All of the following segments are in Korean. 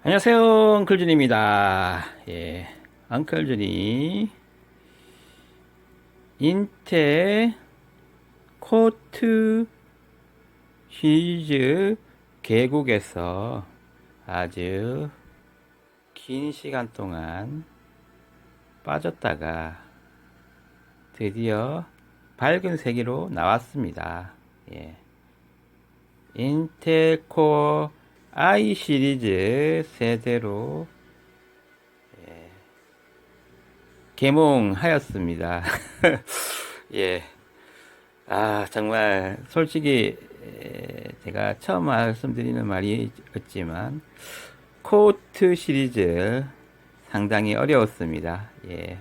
안녕하세요, 엉클준입니다. 예, 엉클준이 인텔 코트 시리즈 개국에서 아주 긴 시간 동안 빠졌다가 드디어 밝은 세계로 나왔습니다. 예, 인텔 코어 i 시리즈 세대로 개몽하였습니다. 예. 아, 정말, 솔직히, 제가 처음 말씀드리는 말이었지만, 코트 시리즈 상당히 어려웠습니다. 예.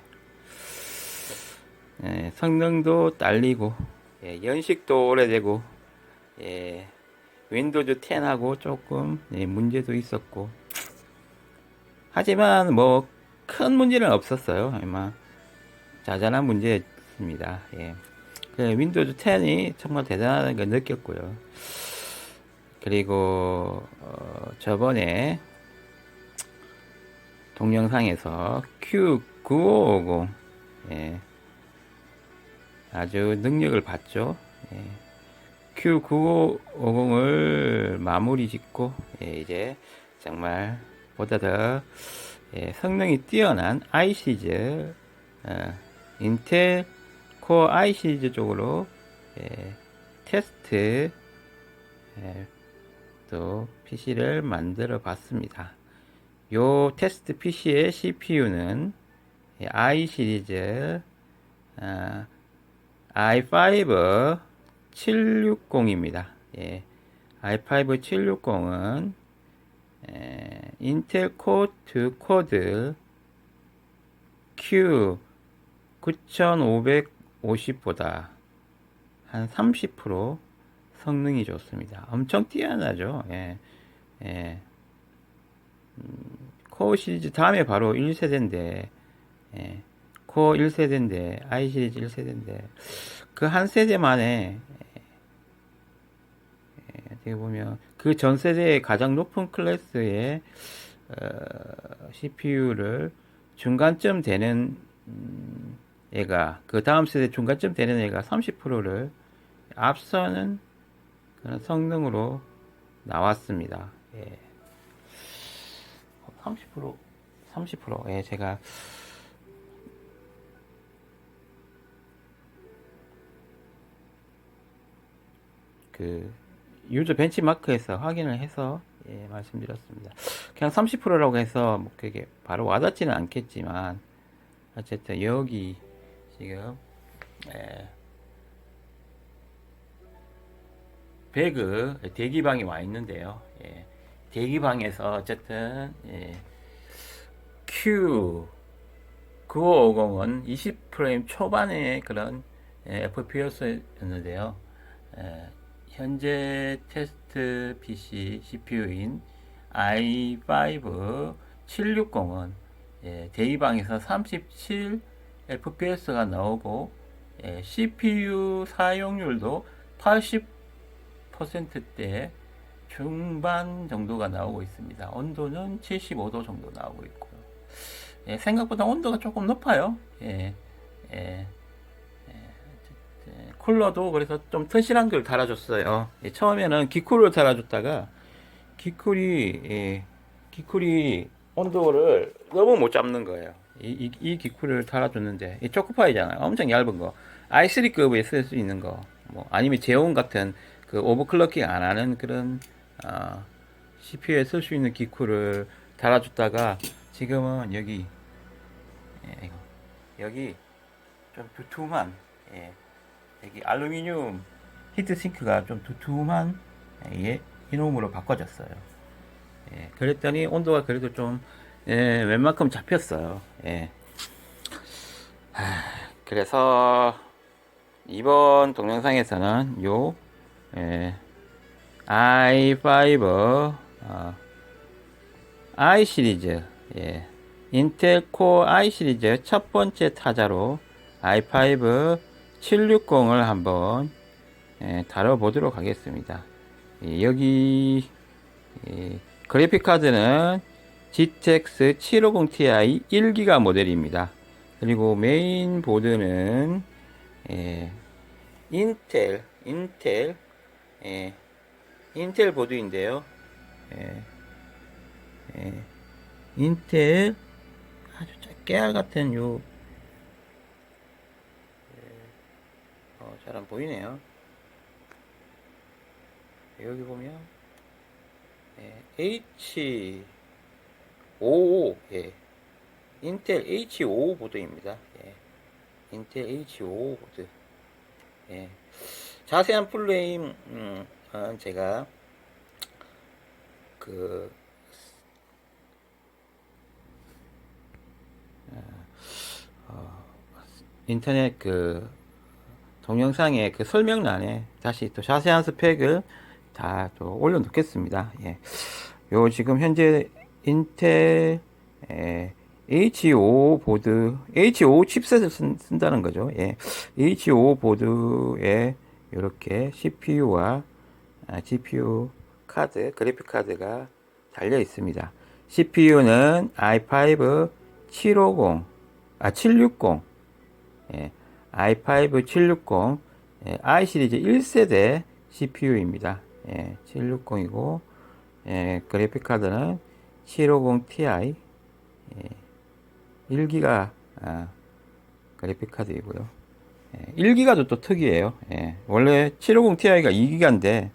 성능도 딸리고, 연식도 오래되고, 예, 윈도우즈 10하고 조금 문제도 있었고, 하지만 뭐, 큰 문제는 없었어요. 아마, 자잘한 문제였습니다. 예. 그 윈도우즈 10이 정말 대단하다는 걸 느꼈고요. 그리고 저번에 동영상에서 Q9550 예, 아주 능력을 봤죠. 예, Q9550을 마무리 짓고 이제 정말 보다 더 성능이 뛰어난 i 시리즈 인텔 코어 i 시리즈 쪽으로 테스트 또 PC를 만들어 봤습니다. 요 테스트 PC의 CPU는 i 시리즈 i5 760입니다. i5 760은 인텔 코어 코드 Q 9550보다 한 30% 성능이 좋습니다. 엄청 뛰어나죠. 예. 코어 시리즈 다음에 바로 1세대인데, 코어 1세대인데, i 시리즈 1세대인데, 그 한 세대만에, 어떻게 보면, 그 전 세대의 가장 높은 클래스의, CPU를 중간쯤 되는, 애가, 그 다음 세대 중간쯤 되는 애가 30%를 앞서는 그런 성능으로 나왔습니다. 30%, 30%. 제가 그 유저 벤치마크에서 확인을 해서 말씀드렸습니다. 그냥 30%라고 해서 뭐 그게 바로 와닿지는 않겠지만 어쨌든 여기 지금 배그 대기방이 와 있는데요. 대기방에서 어쨌든 Q9550은 20프레임 초반의 그런 FPS였는데요. 현재 테스트 PC CPU인 i5 760은 대기방에서 37 FPS가 나오고 CPU 사용률도 80%대 중반 정도가 나오고 있습니다. 온도는 75도 정도 나오고 있고요. 생각보다 온도가 조금 높아요. 쿨러도 그래서 좀 튼실한 걸 달아줬어요. 처음에는 기쿨을 달아줬다가 기쿨이 온도를 너무 못 잡는 거예요. 이 기쿨을 달아줬는데 이 초코파이잖아요. 엄청 얇은 거. i3급에 쓸 수 있는 거. 뭐 아니면 제온 같은 그 오버클럭킹 안 하는 그런 CPU에 쓸 수 있는 기쿨을 달아줬다가 지금은 여기 좀 두툼한 여기 알루미늄 히트싱크가 좀 두툼한 이놈으로 바꿔졌어요. 그랬더니 온도가 그래도 좀 웬만큼 잡혔어요. 그래서 이번 동영상에서는 요 i5 i 시리즈 인텔 코어 i 시리즈 첫 번째 타자로 i5 760을 한번 다뤄보도록 하겠습니다. 여기 그래픽 카드는 GTX 750ti 1기가 모델입니다. 그리고 메인 보드는 인텔 인텔 보드인데요. 인텔 아주 깨알 같은 잘 안 보이네요. 여기 보면 H55 인텔 H55 보드입니다. 인텔 H55 보드. 자세한 플레임 제가 인터넷 동영상의 설명란에 다시 또 자세한 스펙을 다 또 올려놓겠습니다. 요 지금 현재 인텔 H5 보드, H5 칩셋을 쓴다는 거죠. H5 보드에 이렇게 CPU와 GPU 카드, 그래픽 카드가 달려 있습니다. CPU는 i5 760, 760, i5 760, i 시리즈 1세대 CPU입니다. 760이고, 그래픽 카드는 750ti, 1기가 그래픽 카드이고요. 1기가도 또 특이해요. 원래 750ti가 2기가인데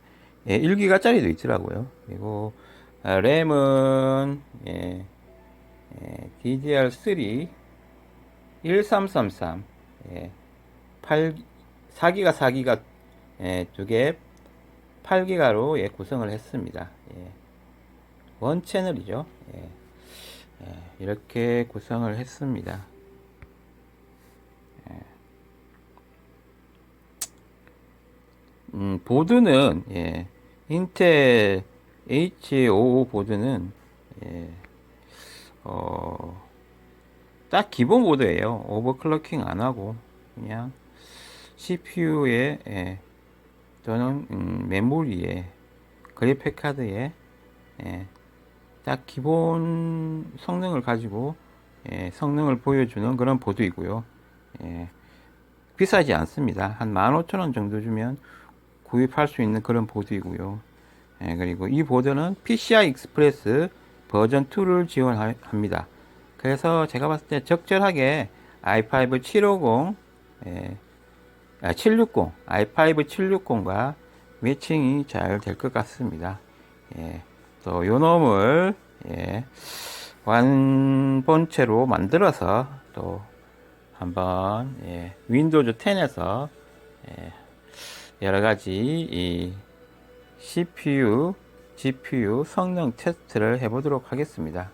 1기가짜리도 있더라고요. 그리고 램은 DDR3 1333 4기가 4기가 두개 8기가로 구성을 했습니다. 원 채널이죠. 이렇게 구성을 했습니다. 보드는 인텔 H55 보드는 딱 기본 보드예요. 오버클럭킹 안 하고 그냥 CPU에 또는 메모리에 그래픽 카드에 딱 기본 성능을 가지고 성능을 보여주는 그런 보드이고요. 비싸지 않습니다. 한 15,000원 정도 주면 구입할 수 있는 그런 보드이고요. 그리고 이 보드는 PCI 익스프레스 버전 2를 지원합니다. 그래서 제가 봤을 때 적절하게 i5 750, 760, i5 760과 매칭이 잘 될 것 같습니다. 또 요 놈을 완본체로 만들어서 또 한번 윈도우즈 10에서 여러가지 이 CPU, GPU 성능 테스트를 해보도록 하겠습니다.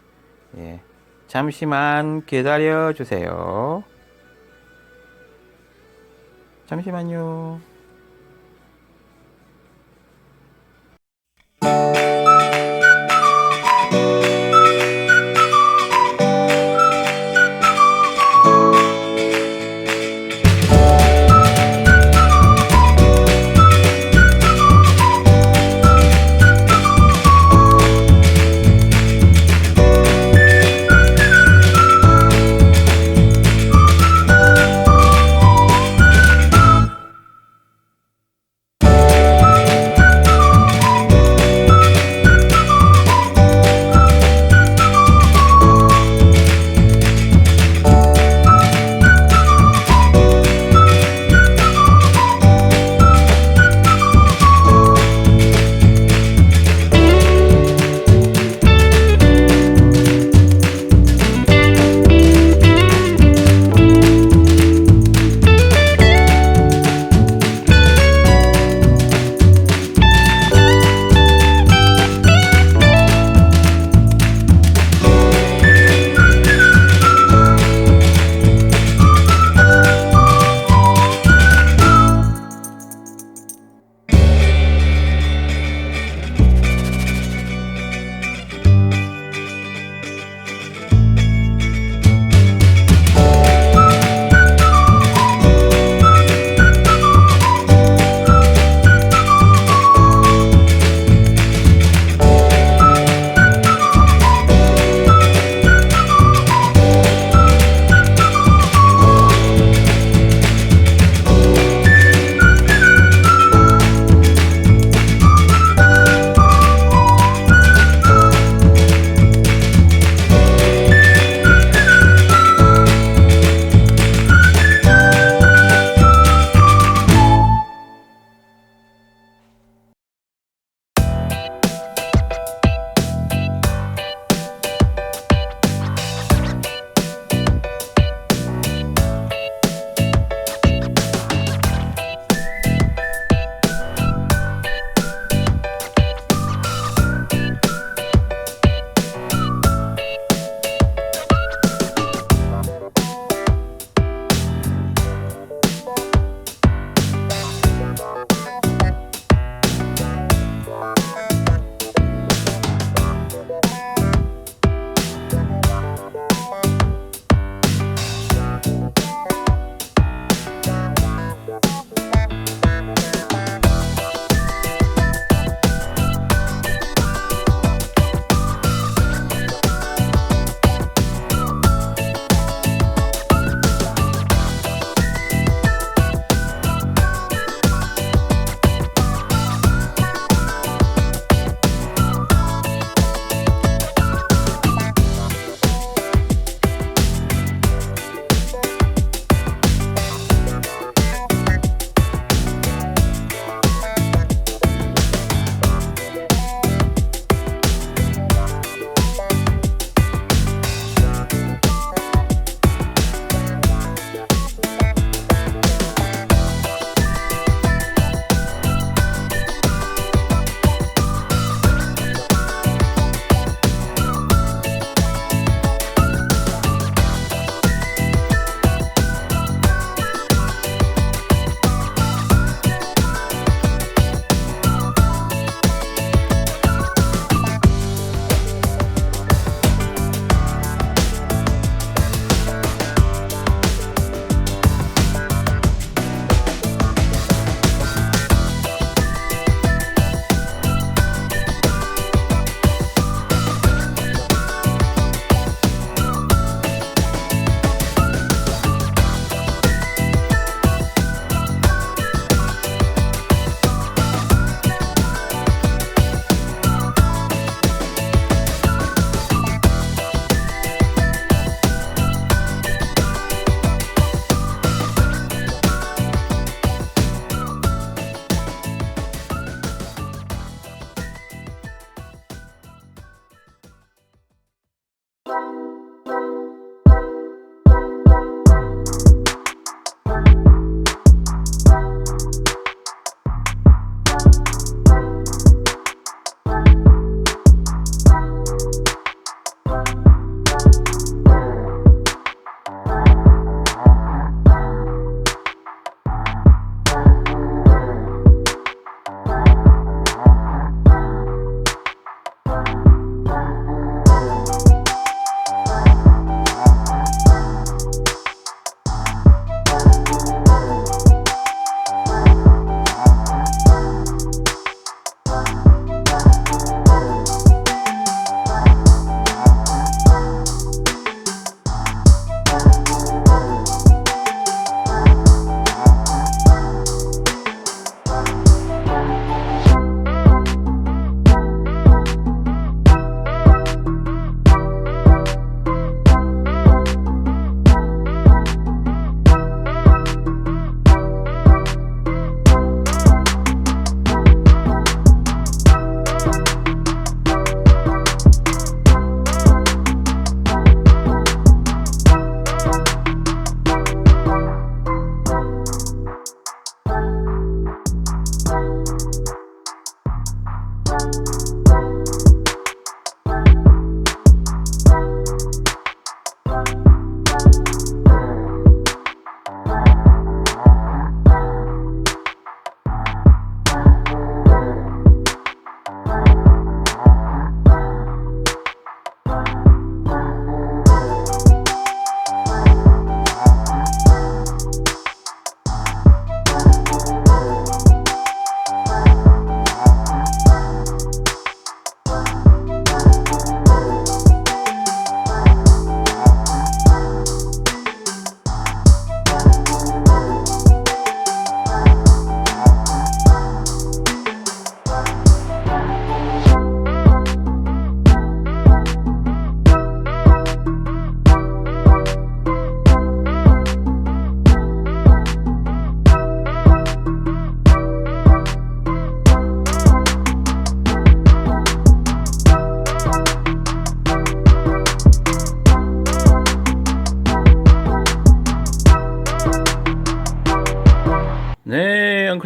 잠시만 기다려 주세요. 잠시만요.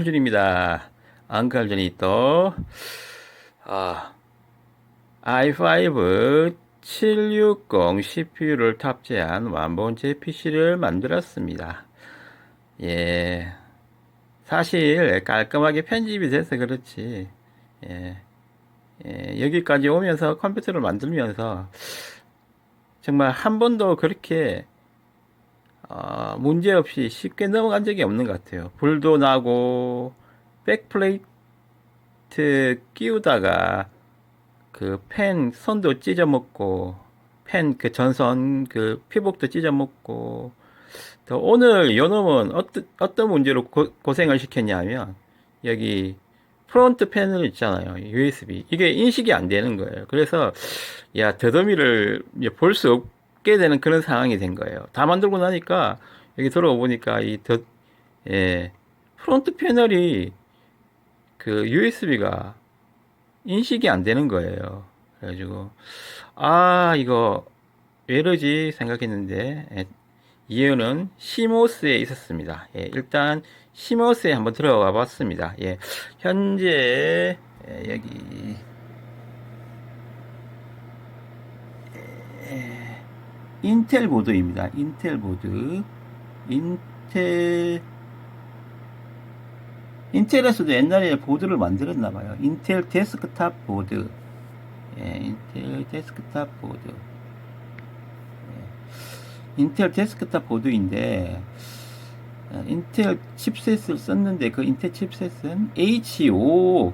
안칼준입니다. 안칼준이 또 i5 760 CPU를 탑재한 완본체 PC를 만들었습니다. 예, 사실 깔끔하게 편집이 돼서 그렇지. 예, 여기까지 오면서 컴퓨터를 만들면서 정말 한 번도 그렇게 문제없이 쉽게 넘어간 적이 없는 것 같아요. 불도 나고 백플레이트 끼우다가 그 펜 선도 찢어먹고 펜 그 전선 그 피복도 찢어먹고 또 오늘 요놈은 어떤 문제로 고생을 시켰냐면 여기 프론트 패널 있잖아요. USB 이게 인식이 안 되는 거예요. 그래서 야 더더미를 볼 수 없게 되는 그런 상황이 된 거예요. 다 만들고 나니까 여기 들어와 보니까 프론트 패널이 그 USB가 인식이 안 되는 거예요. 그래가지고 이거 왜 이러지 생각했는데 이유는 CMOS에 있었습니다. 일단 CMOS에 한번 들어가 봤습니다. 현재 여기 인텔 보드입니다. 인텔 보드. 인텔에서도 옛날에 보드를 만들었나 봐요. 인텔 데스크탑 보드. 인텔 데스크탑 보드. 인텔 데스크탑 보드인데 인텔 칩셋을 썼는데 그 인텔 칩셋은 H5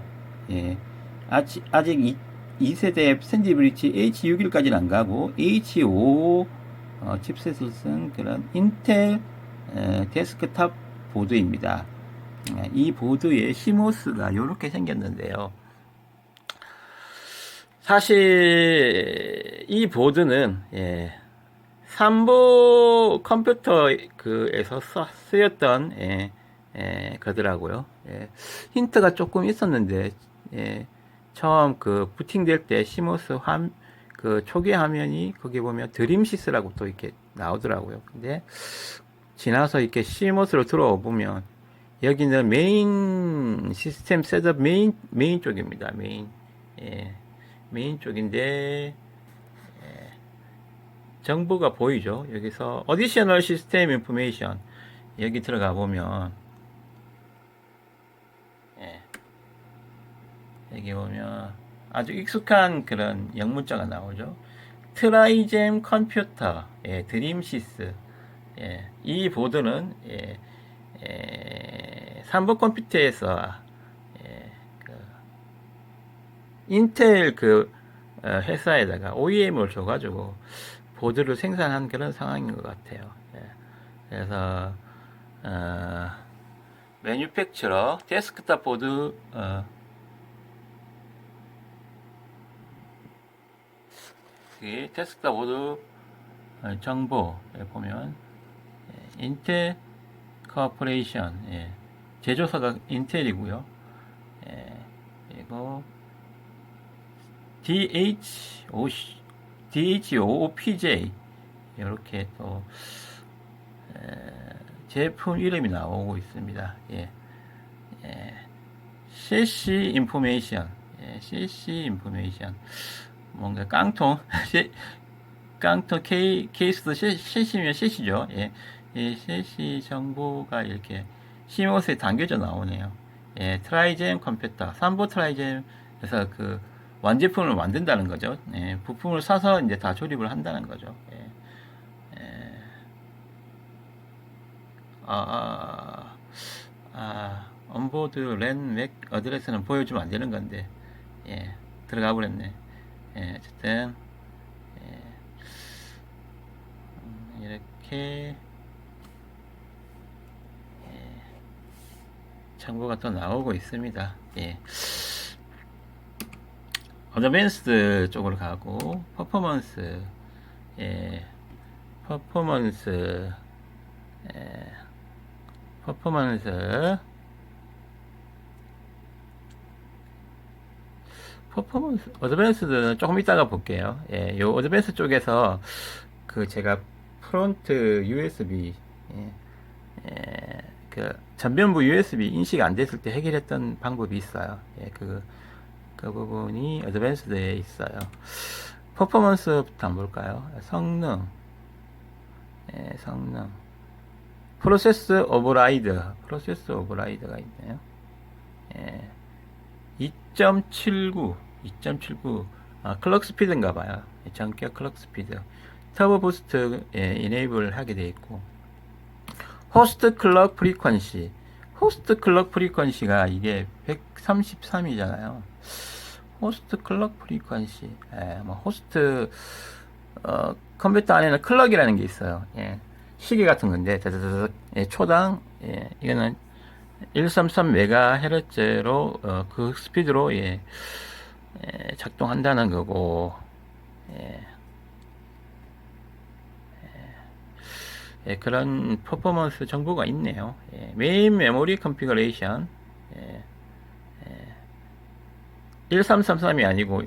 아직 2세대 샌디 브리지 H61까지는 안 가고 H5 칩셋을 쓴 그런 인텔 데스크탑 보드입니다. 이 보드의 CMOS가 이렇게 생겼는데요. 사실 이 보드는 삼보 컴퓨터에서 쓰였던 거더라고요. 힌트가 조금 있었는데 처음 그 부팅될 때 CMOS 그 초기 화면이 거기 보면 드림시스라고 또 이렇게 나오더라고요. 근데 지나서 이렇게 CMOS로 들어와 보면 여기는 메인 시스템 셋업 메인 쪽입니다. 메인 쪽인데 정보가 보이죠. 여기서 어디셔널 시스템 인포메이션 여기 들어가 보면 여기 보면 아주 익숙한 그런 영문자가 나오죠. 트라이잼 컴퓨터 드림시스 이 보드는 3번 컴퓨터에서 인텔 그 회사에다가 OEM을 줘가지고 보드를 생산한 그런 상황인 것 같아요. 그래서 매뉴팩처러 데스크탑 보드 데스크탑 보드 정보에 보면 인텔 코퍼레이션 제조사가 인텔이고요. 그리고 DHOOPJ 이렇게 또 제품 이름이 나오고 있습니다. CC 인포메이션 CC 인포메이션 뭔가 깡통 케이스도 CC면 CC죠. CC 정보가 이렇게 CMOS에 담겨져 나오네요. 트라이잼 컴퓨터, 삼보 트라이잼에서 그 완제품을 만든다는 거죠. 부품을 사서 이제 다 조립을 한다는 거죠. 온보드 랜 맥 어드레스는 보여주면 안 되는 건데, 들어가 버렸네. 어쨌든, 이렇게, 정보가 또 나오고 있습니다. 어드밴스드 쪽으로 가고 퍼포먼스 어드밴스드는 조금 이따가 볼게요. 요 어드밴스 쪽에서 그 제가 프론트 USB 그 전면부 USB 인식 안 됐을 때 해결했던 방법이 있어요. 예, 그 부분이 어드밴스드에 있어요. 퍼포먼스부터 한번 볼까요? 성능, 예, 성능. 프로세스 오버라이드가 있네요. 예, 2.79, 클럭 스피드인가 봐요. 전격 클럭 스피드. 터보 부스트, 예, 이네이블 하게 돼 있고. 호스트 클럭 프리퀀시가 이게 133이잖아요. 호스트 클럭 프리퀀시. 예, 뭐 호스트 컴퓨터 안에는 클럭이라는 게 있어요. 예. 시계 같은 건데 예, 초당 예, 이거는 133MHz로 그 스피드로 예, 예, 작동한다는 거고 예, 예, 그런 퍼포먼스 정보가 있네요. 예, 메인 메모리 컨피그레이션 1333이 아니고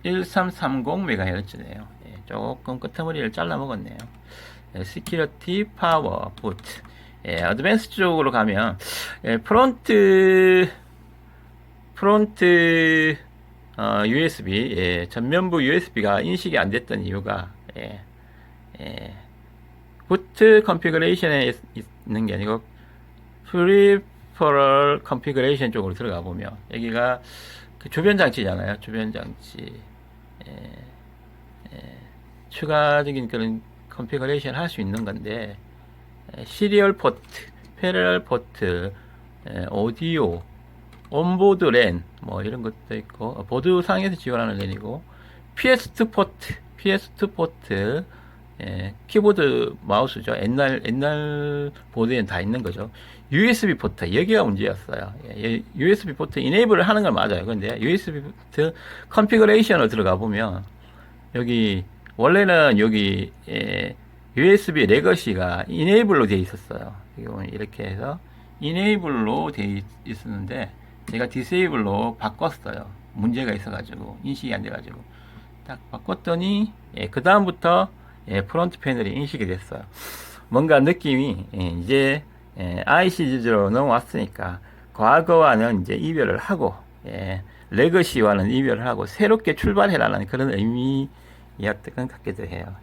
1330MHz네요. 예, 조금 끄트머리를 잘라 먹었네요. 시큐리티 파워 부트. 예, 어드밴스 쪽으로 가면 예, 프론트 USB 예, 전면부 USB가 인식이 안 됐던 이유가 예, 예, 부트 컨피그레이션에 있는 게 아니고 프리퍼럴 컨피그레이션 쪽으로 들어가 보면 여기가 그 주변 장치잖아요. 주변 장치 예, 추가적인 그런 컨피그레이션 할 수 있는 건데 시리얼 포트, 패러럴 포트, 오디오, 온보드 랜 뭐 이런 것도 있고 보드 상에서 지원하는 랜이고 PS2 포트, 키보드 마우스죠. 옛날 보드에는 다 있는 거죠. USB 포트 여기가 문제였어요. USB 포트 이네이블을 하는 건 맞아요. 근데 USB 포트 컨피그레이션으로 들어가 보면 여기 원래는 여기 USB 레거시가 이네이블로 되어 있었어요. 이렇게 해서 이네이블로 되어 있었는데 제가 디세이블로 바꿨어요. 문제가 있어가지고 인식이 안 돼가지고 딱 바꿨더니 그 다음부터 프론트 패널이 인식이 됐어요. 뭔가 느낌이 이제 IC 지주로 넘어왔으니까 과거와는 이제 이별을 하고 레거시와는 이별을 하고 새롭게 출발해라는 그런 의미였던 것 같기도 해요.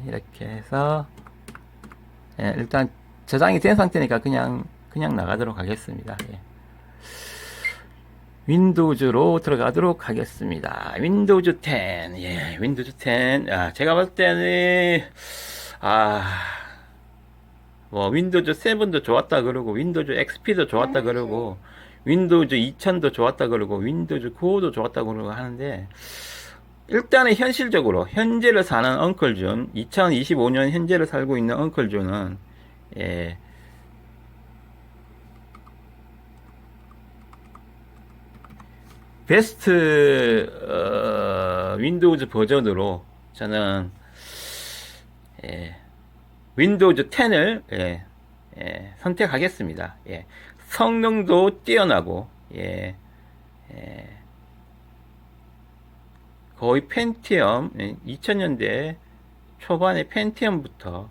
이렇게 해서 일단 저장이 된 상태니까 그냥 나가도록 하겠습니다. 윈도우즈로 들어가도록 하겠습니다. 윈도우즈 10. 윈도우즈 10. 제가 봤을 때는 뭐 윈도우즈 7도 좋았다 그러고 윈도우즈 XP도 좋았다 그러고 윈도우즈 2000도 좋았다 그러고 윈도우즈 9도 좋았다 그러고 하는데 일단은 현실적으로 현재를 사는 엉클준 2025년 현재를 살고 있는 엉클준은 베스트 윈도우즈 버전으로 저는 윈도우즈 10을 선택하겠습니다. 성능도 뛰어나고 거의 펜티엄 2000년대 초반의 펜티엄부터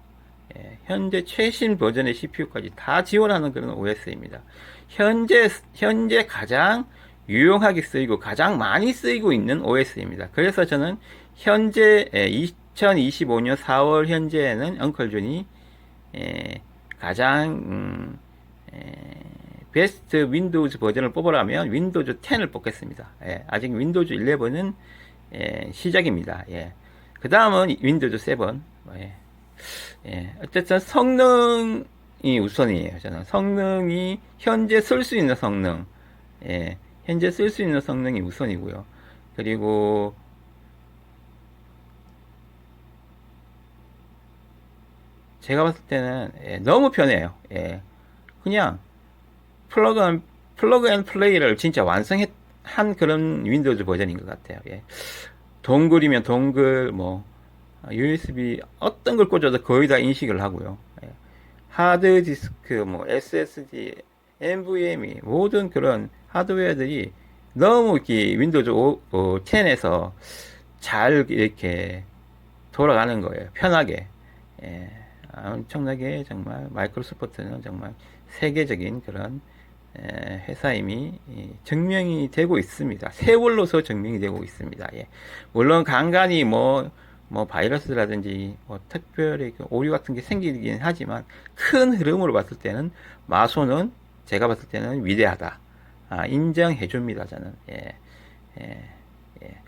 현재 최신 버전의 CPU까지 다 지원하는 그런 OS입니다. 현재 가장 유용하게 쓰이고 가장 많이 쓰이고 있는 OS입니다. 그래서 저는 현재 2025년 4월 현재에는 엉클준이 가장 베스트 윈도우즈 버전을 뽑으라면 윈도우즈 10을 뽑겠습니다. 아직 윈도우즈 11은 시작입니다. 그 다음은 윈도우즈 7. 어쨌든 성능이 우선이에요. 저는 성능이 현재 쓸 수 있는 성능, 현재 쓸 수 있는 성능이 우선이고요. 그리고 제가 봤을 때는 너무 편해요. 그냥 플러그 앤 플레이를 진짜 완성한 그런 윈도우즈 버전인 것 같아요. 동글이면 동글, 뭐 USB 어떤 걸 꽂아도 거의 다 인식을 하고요. 하드 디스크, 뭐 SSD, NVMe 모든 그런 하드웨어들이 너무 이렇게 윈도우즈 10에서 잘 이렇게 돌아가는 거예요. 편하게. 엄청나게 정말 마이크로소프트는 정말 세계적인 그런 회사임이 증명이 되고 있습니다. 세월로서 증명이 되고 있습니다. 예. 물론 간간히 뭐 바이러스라든지 뭐 특별히 그 오류 같은 게 생기긴 하지만 큰 흐름으로 봤을 때는 마소는 제가 봤을 때는 위대하다. 인정해 줍니다. 저는. 예. 예. 예.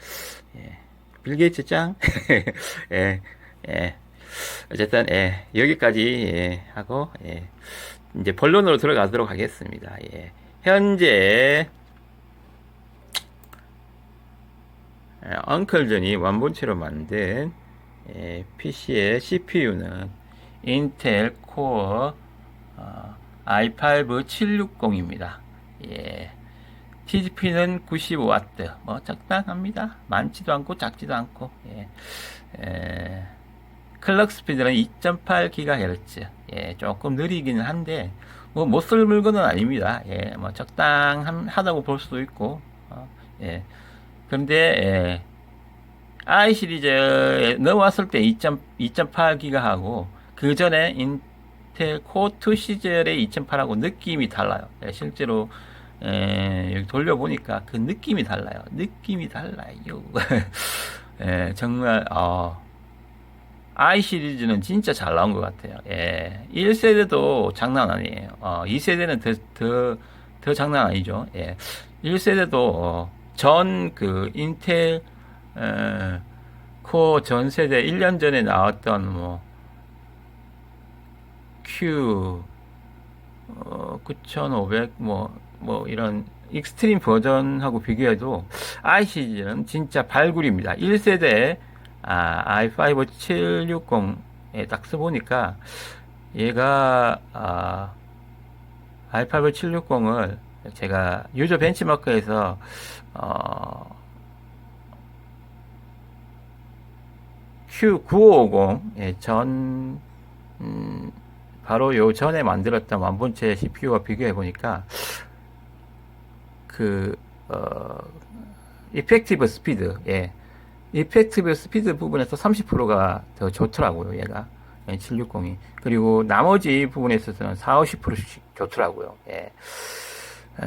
예. 빌 게이츠 짱. 예. 예. 어쨌든 여기까지 하고 이제 본론으로 들어가도록 하겠습니다. 현재 엉클전이 완본체로 만든 PC의 CPU는 인텔 코어 i5 760입니다. TDP는 95W, 뭐 적당합니다. 많지도 않고 작지도 않고. 클럭 스피드는 2.8GHz. 조금 느리기는 한데, 뭐, 못 쓸 물건은 아닙니다. 뭐, 적당하다고 볼 수도 있고, 그런데, i 시리즈에 넘어왔을 때 2.8기가 하고, 그 전에 인텔 코어2 시절의 2.8하고 느낌이 달라요. 실제로, 여기 돌려보니까 그 느낌이 달라요. 느낌이 달라요. 정말, i 시리즈는 진짜 잘 나온 것 같아요. 1세대도 장난 아니에요. 2세대는 더 장난 아니죠. 1세대도 전 인텔 코어 전 세대 1년 전에 나왔던 뭐 Q 9500 뭐 이런 익스트림 버전하고 비교해도 i 시리즈는 진짜 발굴입니다. 1세대 i5 760에 딱 써보니까 얘가 i5 760을 제가 유저 벤치마크에서 Q9550 바로 요 전에 만들었던 완본체 CPU와 비교해 보니까 이펙티브 스피드 이펙티브 스피드 부분에서 30%가 더 좋더라고요, 얘가. 760이. 그리고 나머지 부분에 있어서는 40~50%씩 좋더라고요.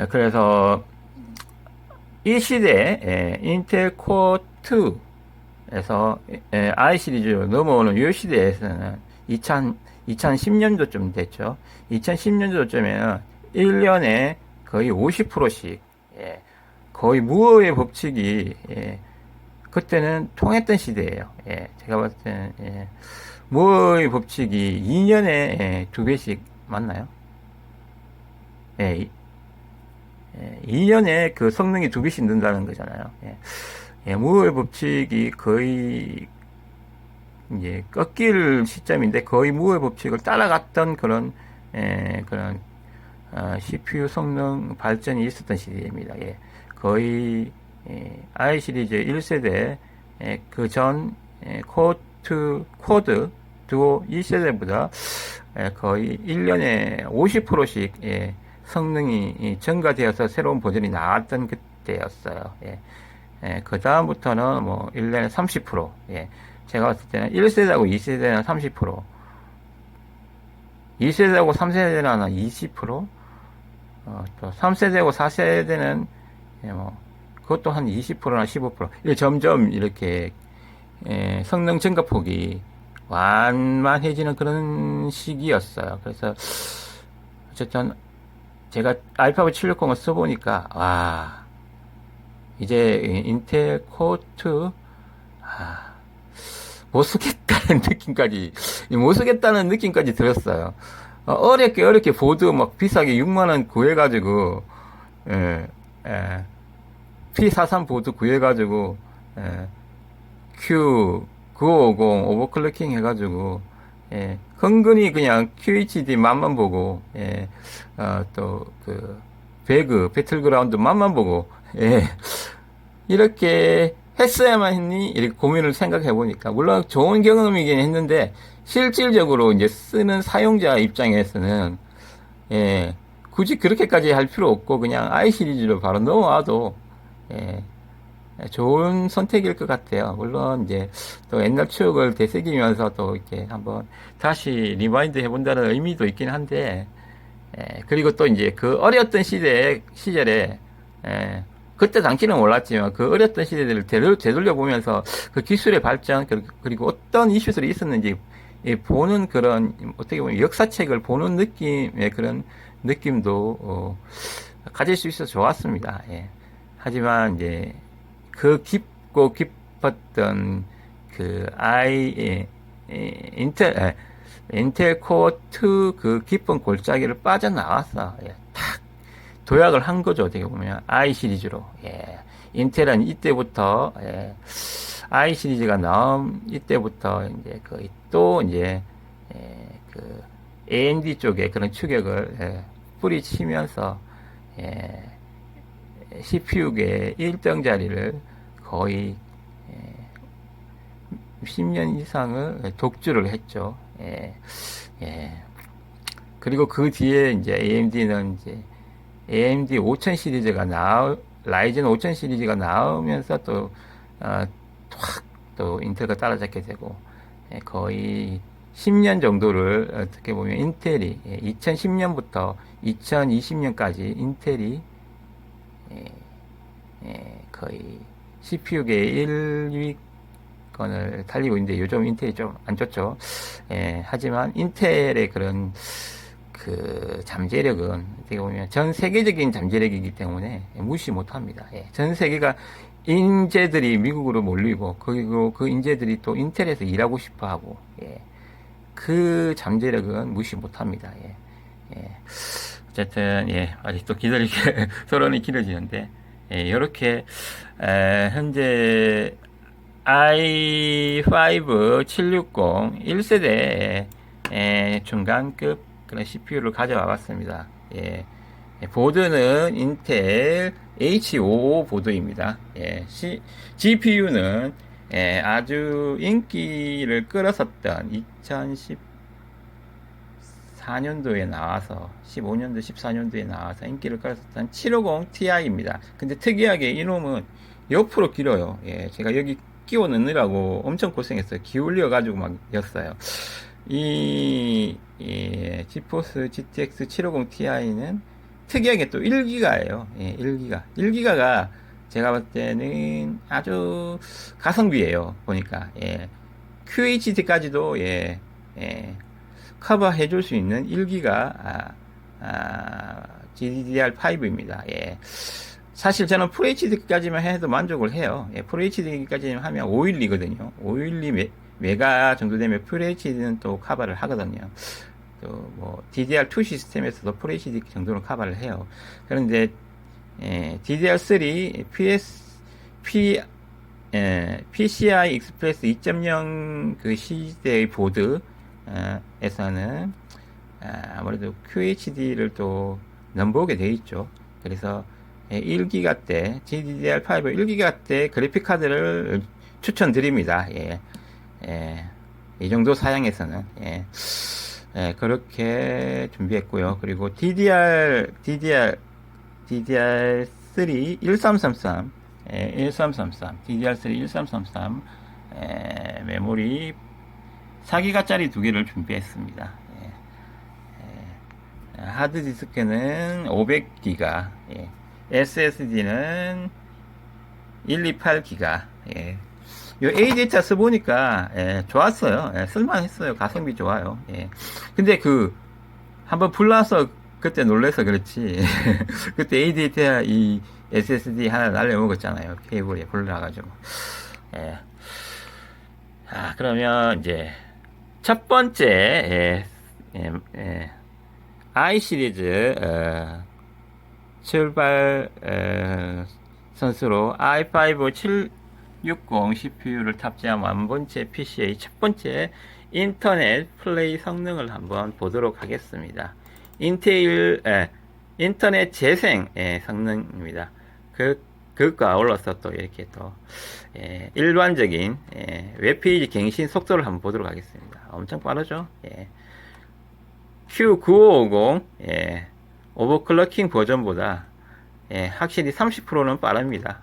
그래서 이 시대에 인텔 코어 2에서 i 시리즈로 넘어오는 이 시대에서는 2010년도쯤 됐죠. 2010년도쯤에는 1년에 거의 50%씩 거의 무어의 법칙이 그때는 통했던 시대예요. 제가 봤을 때는 무어의 법칙이 2년에 2배씩 맞나요? 2년에 그 성능이 2배씩 는다는 거잖아요. 무어의 법칙이 거의 이제 꺾일 시점인데 거의 무어의 법칙을 따라갔던 그런 CPU 성능 발전이 있었던 시대입니다. 거의 i 시리즈 1세대 그 전 쿼드 두오 2세대보다 거의 1년에 50%씩 성능이 증가되어서 새로운 버전이 나왔던 그때였어요. 그 다음부터는 뭐 1년에 30%. 제가 봤을 때는 1세대하고 2세대는 30%, 2세대하고 3세대는 20%, 또 3세대하고 4세대는 뭐 그것도 한 20%나 15%. 점점 이렇게 성능 증가폭이 완만해지는 그런 시기였어요. 그래서 어쨌든 제가 i5 760을 써보니까 와 이제 인텔 코어 2 못 쓰겠다는 느낌까지 들었어요. 어렵게 보드 막 비싸게 6만원 구해가지고 P43 보드 구해가지고 Q950 오버클럭킹 해가지고 흥건히 그냥 QHD 맛만 보고 또 그 배그 배틀그라운드 맛만 보고 이렇게 했어야만 했니? 이렇게 고민을 생각해 보니까 물론 좋은 경험이긴 했는데 실질적으로 이제 쓰는 사용자 입장에서는 굳이 그렇게까지 할 필요 없고 그냥 i 시리즈로 바로 넘어와도 좋은 선택일 것 같아요. 물론 이제 또 옛날 추억을 되새기면서 또 이렇게 한번 다시 리마인드 해본다는 의미도 있긴 한데, 그리고 또 이제 그 어렸던 시절에, 그때 당시는 몰랐지만 그 어렸던 시대들을 되돌려 보면서 그 기술의 발전, 그리고 어떤 이슈들이 있었는지 보는 그런, 어떻게 보면 역사책을 보는 느낌의 그런 느낌도, 가질 수 있어서 좋았습니다. 예. 하지만 이제 그 깊고 깊었던 그 인텔 코어 2 그 깊은 골짜기를 빠져나왔어. 예. 탁 도약을 한 거죠. 어떻게 보면 i 시리즈로. 예. 인텔은 이때부터 i 시리즈가 나온 이때부터 이제 거의 또 이제 그 AMD 쪽에 그런 추격을 뿌리치면서 CPU계의 1등 자리를 거의 10년 이상을 독주를 했죠. 그리고 그 뒤에 이제 AMD는 이제 AMD 5000 시리즈가 라이젠 5000 시리즈가 나오면서 또, 또 인텔과 따라잡게 되고, 거의 10년 정도를 어떻게 보면 인텔이 2010년부터 2020년까지 인텔이 거의 CPU계의 1위권을 달리고 있는데 요즘 인텔이 좀 안 좋죠. 하지만 인텔의 그런 그 잠재력은 어떻게 보면 전 세계적인 잠재력이기 때문에 무시 못합니다. 전 세계가 인재들이 미국으로 몰리고 그리고 그 인재들이 또 인텔에서 일하고 싶어하고 그 잠재력은 무시 못합니다. 어쨌든 아직도 기다리게 토론이 길어지는데 이렇게 현재 i5 760 1세대 중간급 그런 CPU를 가져와 봤습니다. 보드는 인텔 H55 보드입니다. GPU는 아주 인기를 끌었었던 2014년도에 나와서 15년도 14년도에 나와서 인기를 끌었었던 750 Ti입니다. 근데 특이하게 이놈은 옆으로 길어요. 제가 여기 끼워 넣느라고 엄청 고생했어요. 기울여 가지고 막 였어요. 지포스 GTX 750 Ti는 특이하게 또 1기가예요. 1기가. 1기가가 제가 봤을 때는 아주 가성비예요. 보니까. QHD까지도 커버 해줄 수 있는 1기가 GDDR5입니다. 사실 저는 FHD까지만 해도 만족을 해요. FHD까지 하면 512거든요. 512 메가 정도 되면 FHD는 또 커버를 하거든요. 또 뭐 DDR2 시스템에서도 FHD 정도는 커버를 해요. 그런데 DDR3 PCI Express 2.0 그 시대의 보드 에서는 아무래도 QHD를 또 넘보게 돼 있죠. 그래서 1기가 때 GDDR5 1기가 때 그래픽 카드를 추천드립니다. 이 정도 사양에서는 그렇게 준비했고요. 그리고 DDR3 1333 DDR3 1333 메모리 4기가짜리 두 개를 준비했습니다. 하드디스크는 500기가, SSD는 128기가. 요 ADHR 써보니까 좋았어요. 쓸만했어요. 가성비 좋아요. 근데 한번 불나서 그때 놀래서 그렇지. 그때 ADHR 이 SSD 하나 날려먹었잖아요. 케이블에 불나가지고. 그러면 이제 첫 번째 i 시리즈 출발 선수로 i5 760 CPU를 탑재한 완본체 PC의 첫 번째 인터넷 플레이 성능을 한번 보도록 하겠습니다. 인터넷 재생 성능입니다. 그것과 아울러서 또 이렇게 또 일반적인 웹페이지 갱신 속도를 한번 보도록 하겠습니다. 엄청 빠르죠? Q9550 오버클럭킹 버전보다 확실히 30%는 빠릅니다.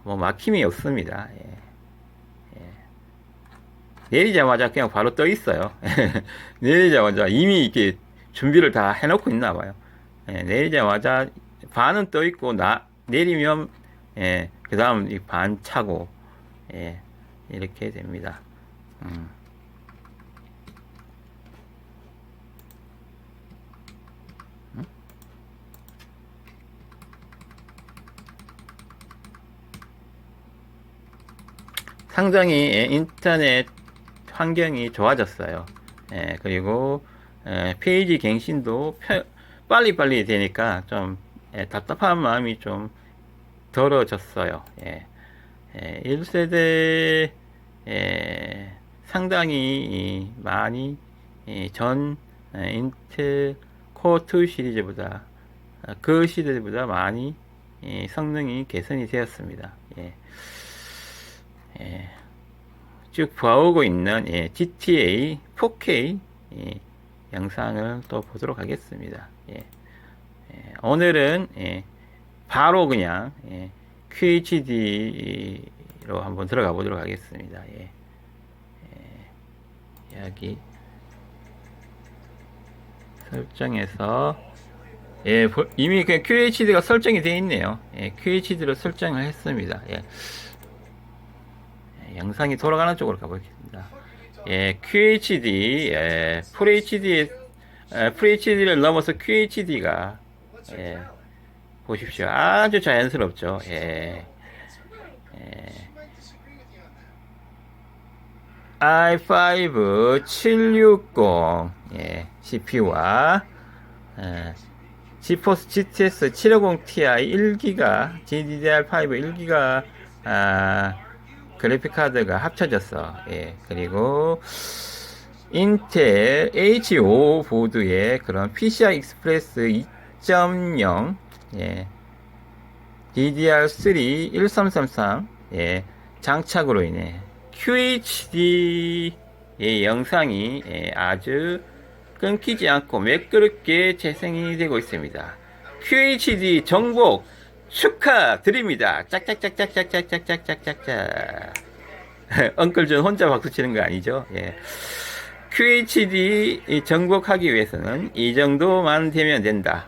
뭐 막힘이 없습니다. 내리자마자 그냥 바로 떠 있어요. 내리자마자 이미 이렇게 준비를 다 해놓고 있나 봐요. 내리자마자 반은 떠 있고 내리면 그 다음 이 반 차고 이렇게 됩니다. 상당히 인터넷 환경이 좋아졌어요. 그리고 페이지 갱신도 빨리빨리 되니까 좀 답답한 마음이 좀 덜어졌어요. 1세대 상당히 많이 전 인텔 코어2 시리즈보다 그 시대보다 많이 성능이 개선이 되었습니다. 쭉 봐오고 있는 GTA 4K 영상을 또 보도록 하겠습니다. 오늘은 바로 그냥 QHD로 한번 들어가 보도록 하겠습니다. 여기 설정에서 이미 그 QHD가 설정이 되어 있네요. QHD로 설정을 했습니다. 영상이 돌아가는 쪽으로 가보겠습니다. QHD, FHD를 넘어서 QHD가, 보십시오. 아주 자연스럽죠. i5 760, CPU와, 지포스 GTS 750 Ti 1기가, GDDR5 1기가, 그래픽 카드가 합쳐졌어. 그리고 인텔 H5 보드의 그런 PCI 익스프레스 2.0, DDR3 1333 장착으로 인해 QHD의 영상이 아주 끊기지 않고 매끄럽게 재생이 되고 있습니다. QHD 정복 축하드립니다. 짝짝짝짝짝짝짝짝짝짝짝. 엉클존 혼자 박수 치는 거 아니죠? QHD 정복하기 위해서는 이 정도만 되면 된다.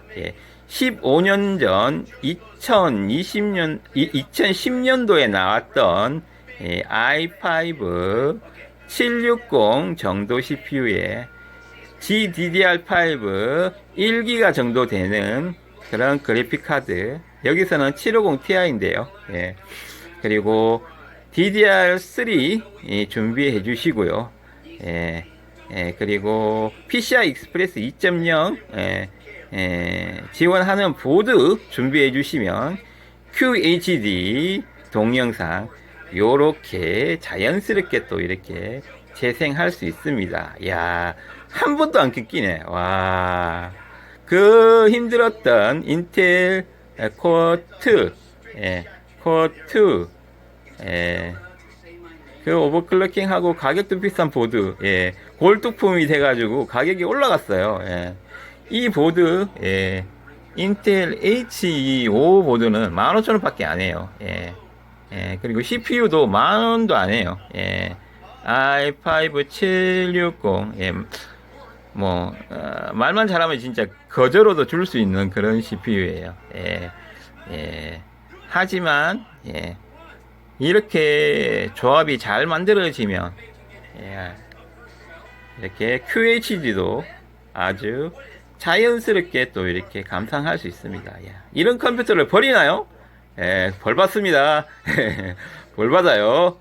15년 전 2010년도에 나왔던 i5 760 정도 CPU에 GDDR5 1기가 정도 되는 그런 그래픽 카드, 여기서는 750 Ti인데요. 그리고 DDR3 준비해 주시고요. 그리고 PCI 익스프레스 2.0 지원하는 보드 준비해 주시면 QHD 동영상 요렇게 자연스럽게 또 이렇게 재생할 수 있습니다. 야, 한 번도 안 끊기네. 와, 그 힘들었던 인텔 코어2, 코어2, 그 오버클럭킹하고 가격도 비싼 보드, 골뚝품이 돼가지고 가격이 올라갔어요. 이 보드, 인텔 H25 보드는 15,000원 밖에 안 해요. 그리고 CPU도 10,000원도 안 해요. i5 760, 말만 잘하면 진짜 거저로도 줄 수 있는 그런 CPU예요. 하지만, 이렇게 조합이 잘 만들어지면, 이렇게 QHD도 아주 자연스럽게 또 이렇게 감상할 수 있습니다. 이런 컴퓨터를 버리나요? 벌 받습니다. 벌 받아요.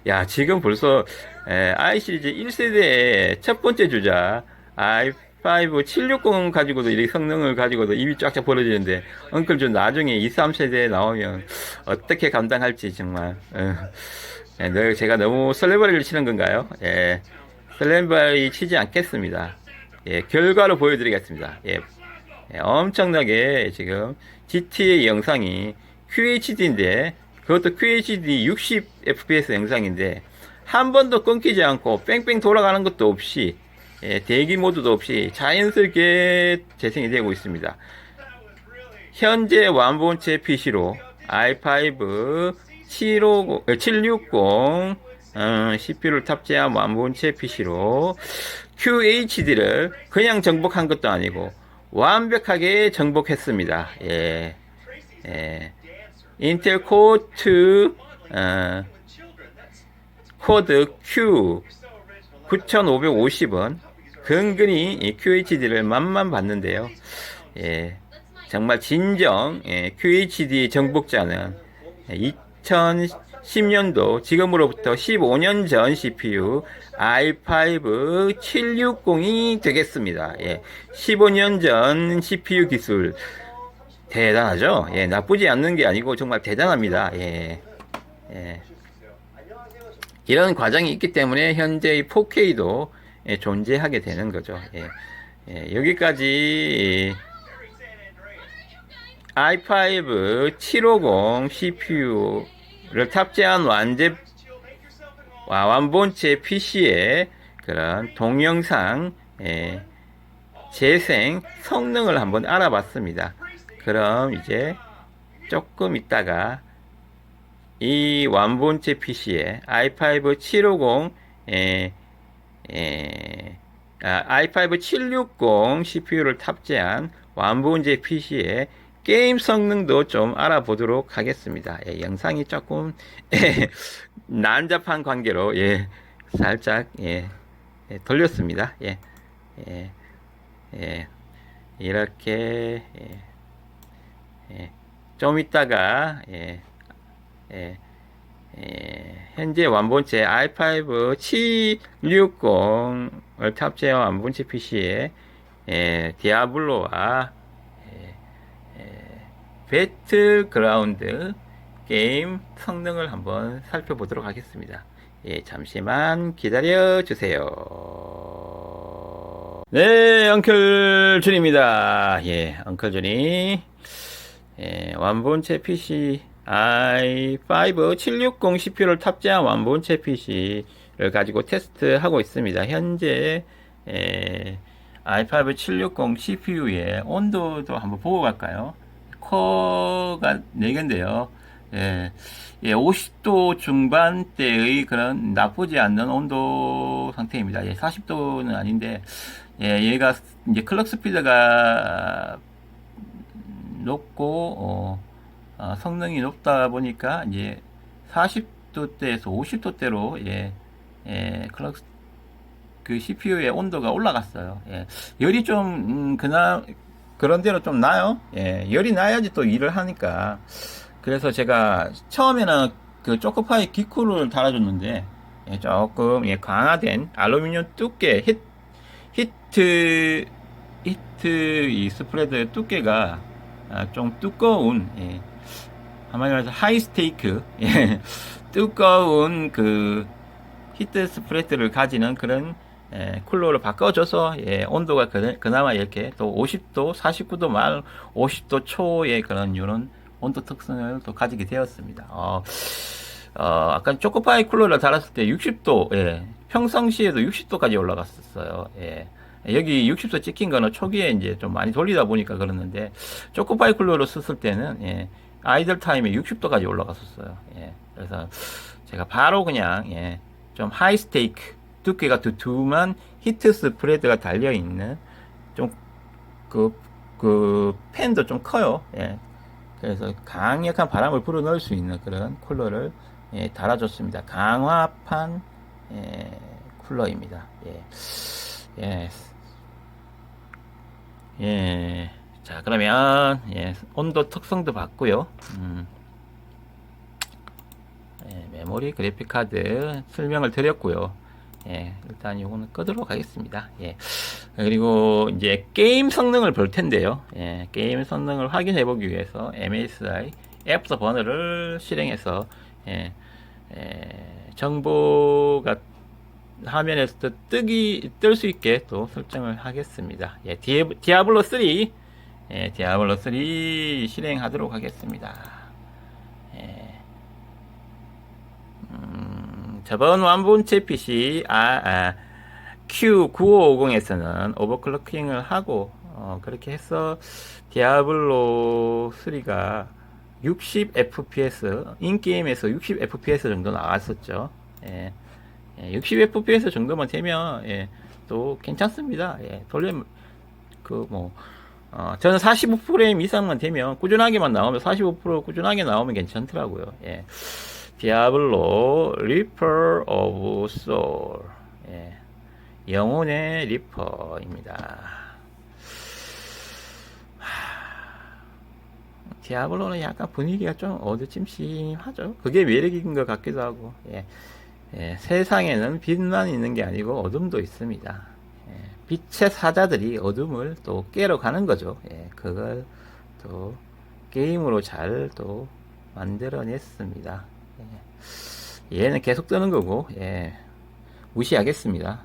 야, 지금 벌써, i 시리즈 1세대의 첫 번째 주자, i5 760 가지고도 이렇게 성능을 가지고도 입이 쫙쫙 벌어지는데, 엉클존 나중에 2, 3세대에 나오면 어떻게 감당할지 정말, 제가 너무 설레발을 치는 건가요? 설레발이 치지 않겠습니다. 결과로 보여드리겠습니다. 엄청나게 지금 GTA 영상이 QHD인데, 그것도 QHD 60fps 영상인데 한 번도 끊기지 않고 뺑뺑 돌아가는 것도 없이 대기 모드도 없이 자연스럽게 재생이 되고 있습니다. 현재 완본체 PC로 i5 760 CPU를 탑재한 완본체 PC로 QHD를 그냥 정복한 것도 아니고 완벽하게 정복했습니다. 예, 예. 인텔 코어2 코드 Q 9550원 근근히 이 QHD를 맛만 봤는데요. 예, 정말 진정 QHD 정복자는 2010년도 지금으로부터 15년 전 CPU i5 760이 되겠습니다. 예, 15년 전 CPU 기술 대단하죠? 예, 나쁘지 않는 게 아니고 정말 대단합니다. 예, 예. 이런 과정이 있기 때문에 현재의 4K도 존재하게 되는 거죠. 예, 예, 여기까지 i5 750 CPU를 탑재한 완본체 PC의 그런 동영상 재생 성능을 한번 알아봤습니다. 그럼 이제 조금 있다가 이 완본체 PC에 i5 750 i5 760 CPU를 탑재한 완본체 PC의 게임 성능도 좀 알아보도록 하겠습니다. 예, 영상이 조금 난잡한 관계로 살짝 돌렸습니다. 이렇게 좀 있다가 현재 완본체 i5 760을 탑재한 완본체 PC에 디아블로와 배틀그라운드 게임 성능을 한번 살펴보도록 하겠습니다. 잠시만 기다려 주세요. 네, 엉클준입니다. 엉클준이 완본체 PC i5 760 CPU를 탑재한 완본체 PC를 가지고 테스트하고 있습니다. 현재 i5 760 CPU의 온도도 한번 보고 갈까요? 코어가 4개인데요. 50도 중반대의 그런 나쁘지 않는 온도 상태입니다. 40도는 아닌데, 얘가 이제 클럭 스피드가 높고, 성능이 높다 보니까 이제 40도대에서 50도대로, 클럭, 그 CPU의 온도가 올라갔어요. 열이 좀, 그런 대로 좀 나요. 열이 나야지 또 일을 하니까. 그래서 제가 처음에는 그 초코파이 기쿨을 달아줬는데, 조금 강화된 알루미늄 두께, 히트 이 스프레드 두께가 좀 두꺼운, 한마디로 말해서 하이 스테이크, 두꺼운 그 히트 스프레드를 가지는 그런 쿨러로 바꿔줘서 온도가 그나마 이렇게 또 50도, 49도 말 50도 초의 그런 이런 온도 특성을 또 가지게 되었습니다. 아까 초코파이 쿨러를 달았을 때 60도, 평상시에도 60도까지 올라갔었어요. 여기 60도 찍힌 거는 초기에 이제 좀 많이 돌리다 보니까 그러는데, 초코파이 쿨러로 썼을 때는, 아이들 타임에 60도까지 올라갔었어요. 그래서 제가 바로 그냥, 좀 하이 스테이크, 두께가 두툼한 히트 스프레드가 달려있는, 좀, 팬도 좀 커요. 그래서 강력한 바람을 불어넣을 수 있는 그런 쿨러를 달아줬습니다. 강화판 쿨러입니다. 자, 그러면 온도 특성도 봤고요. 메모리 그래픽 카드 설명을 드렸고요. 일단 요거는 끄도록 하겠습니다. 그리고 이제 게임 성능을 볼 텐데요. 게임 성능을 확인해 보기 위해서 MSI 애프터버너를 실행해서 정보가 화면에서 뜰 수 있게 또 설정을 하겠습니다. 디아블로 3 디아블로 3 실행하도록 하겠습니다. 저번 완본체 PC Q9550에서는 오버클럭킹을 하고 그렇게 해서 디아블로 3가 60fps, 인게임에서 60fps 정도 나왔었죠. 60fps 정도만 되면, 또 괜찮습니다. 저는 45프레임 이상만 되면, 꾸준하게만 나오면, 45% 꾸준하게 나오면 괜찮더라고요. 디아블로, 리퍼 오브 소울. 영혼의 리퍼입니다. 디아블로는 약간 분위기가 좀 어두침침하죠. 그게 매력인 것 같기도 하고, 세상에는 빛만 있는 게 아니고 어둠도 있습니다. 빛의 사자들이 어둠을 또 깨러 가는 거죠. 그걸 또 게임으로 잘 또 만들어냈습니다. 얘는 계속 뜨는 거고, 무시하겠습니다.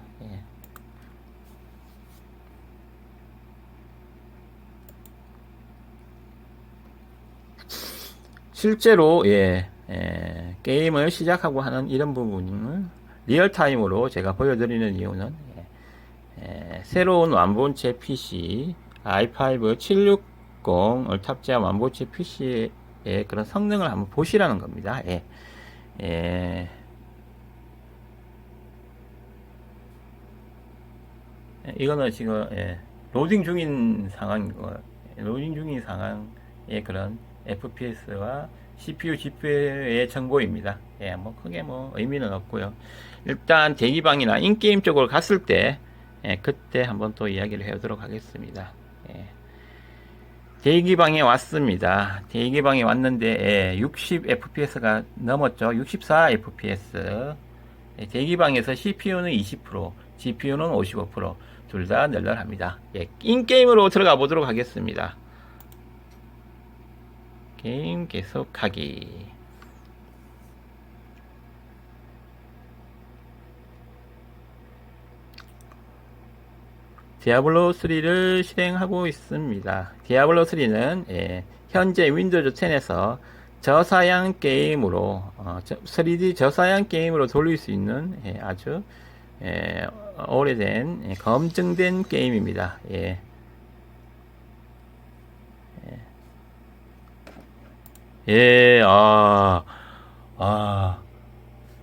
실제로 게임을 시작하고 하는 이런 부분을 리얼타임으로 제가 보여드리는 이유는 새로운 완본체 PC i5 760을 탑재한 완본체 PC의 그런 성능을 한번 보시라는 겁니다. 이거는 지금 로딩 중인 상황인 거, 로딩 중인 상황의 그런 FPS와 CPU, GPU의 정보입니다. 뭐 크게 뭐 의미는 없고요. 일단 대기방이나 인게임 쪽으로 갔을 때 그때 한번 또 이야기를 해보도록 하겠습니다. 대기방에 왔습니다. 대기방에 왔는데 60fps가 넘었죠. 64fps. 대기방에서 CPU는 20%, GPU는 55%, 둘 다 널널합니다. 인게임으로 들어가 보도록 하겠습니다. 게임 계속하기. 디아블로 3를 실행하고 있습니다. 디아블로 3는 현재 윈도우즈 10에서 저사양 게임으로 3D 저사양 게임으로 돌릴 수 있는 아주 오래된 검증된 게임입니다.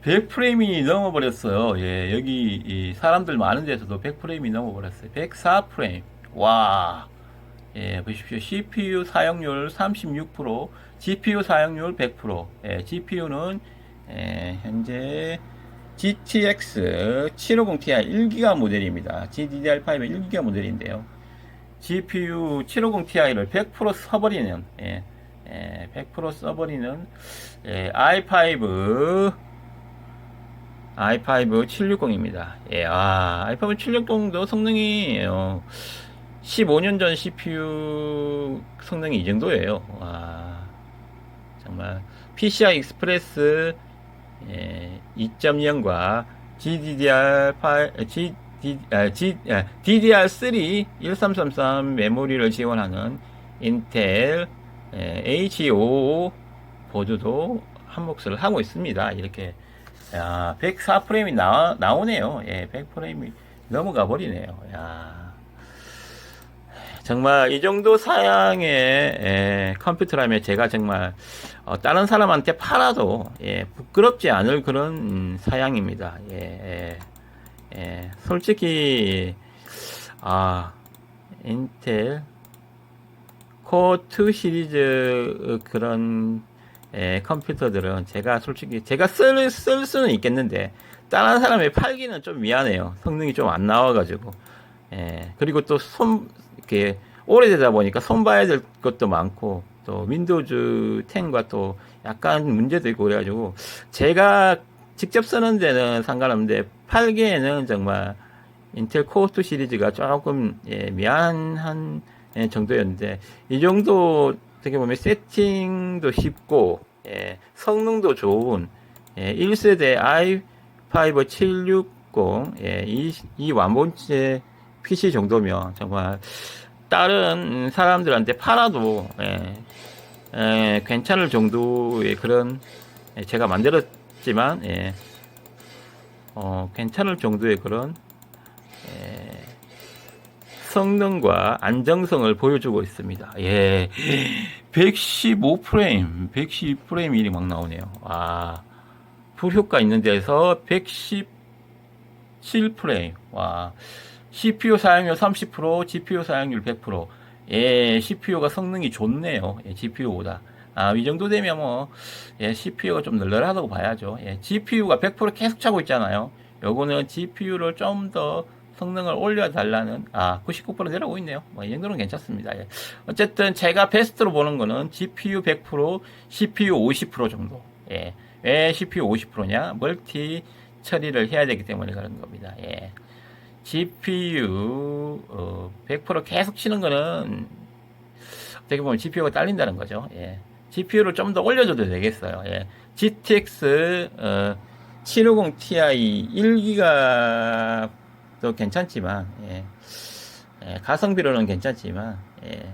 100프레임이 넘어버렸어요. 여기 이 사람들 많은 데서도 100프레임이 넘어버렸어요. 104프레임. 와. 보십시오. CPU 사용률 36%, GPU 사용률 100%. GPU는 현재 GTX 750ti 1기가 모델입니다. GDDR5 1기가 모델인데요. GPU 750ti를 100% 써버리는 100% 써버리는 i5 760입니다. i5 760도 성능이 15년 전 CPU 성능이 이 정도예요. 정말 PCI 익스프레스 2.0과 DDR3 1333 메모리를 지원하는 인텔 H5 보드도 한몫을 하고 있습니다. 이렇게 104프레임이 나오네요. 100프레임이 넘어가 버리네요. 정말 이 정도 사양의 컴퓨터라면 제가 정말 다른 사람한테 팔아도 부끄럽지 않을 그런 사양입니다. 솔직히 인텔 코어2 시리즈 그런 컴퓨터들은 제가 솔직히 제가 쓸 수는 있겠는데 다른 사람에 팔기는 좀 미안해요. 성능이 좀 안 나와가지고. 그리고 또 이렇게 오래되다 보니까 손 봐야 될 것도 많고 또 윈도우즈 10과 또 약간 문제도 있고 그래가지고 제가 직접 쓰는 데는 상관없는데 팔기에는 정말 인텔 코어2 시리즈가 조금 미안한 정도였는데 이 정도 어떻게 보면 세팅도 쉽고 성능도 좋은 1세대 i5 760 이 완본체 PC 정도면 정말 다른 사람들한테 팔아도 괜찮을 정도의 그런 제가 만들었지만 괜찮을 정도의 그런 성능과 안정성을 보여주고 있습니다. 예. 115프레임, 110프레임이 막 나오네요. 와. 불효과 있는 데서 117프레임. 와. CPU 사용률 30%, GPU 사용률 100%. 예, CPU가 성능이 좋네요. 예, GPU보다. 이 정도 되면 뭐, 예, CPU가 좀 널널하다고 봐야죠. 예, GPU가 100% 계속 차고 있잖아요. 요거는 GPU를 좀 더 성능을 올려달라는, 99% 내려오고 있네요. 뭐, 이 정도는 괜찮습니다. 예. 어쨌든 제가 베스트로 보는 거는 GPU 100%, CPU 50% 정도. 예. 왜 CPU 50%냐? 멀티 처리를 해야 되기 때문에 그런 겁니다. 예. GPU 100% 계속 치는 거는 어떻게 보면 GPU가 딸린다는 거죠. 예. GPU를 좀 더 올려줘도 되겠어요. 예. GTX 750 Ti 1기가도 괜찮지만, 예. 예, 가성비로는 괜찮지만, 예.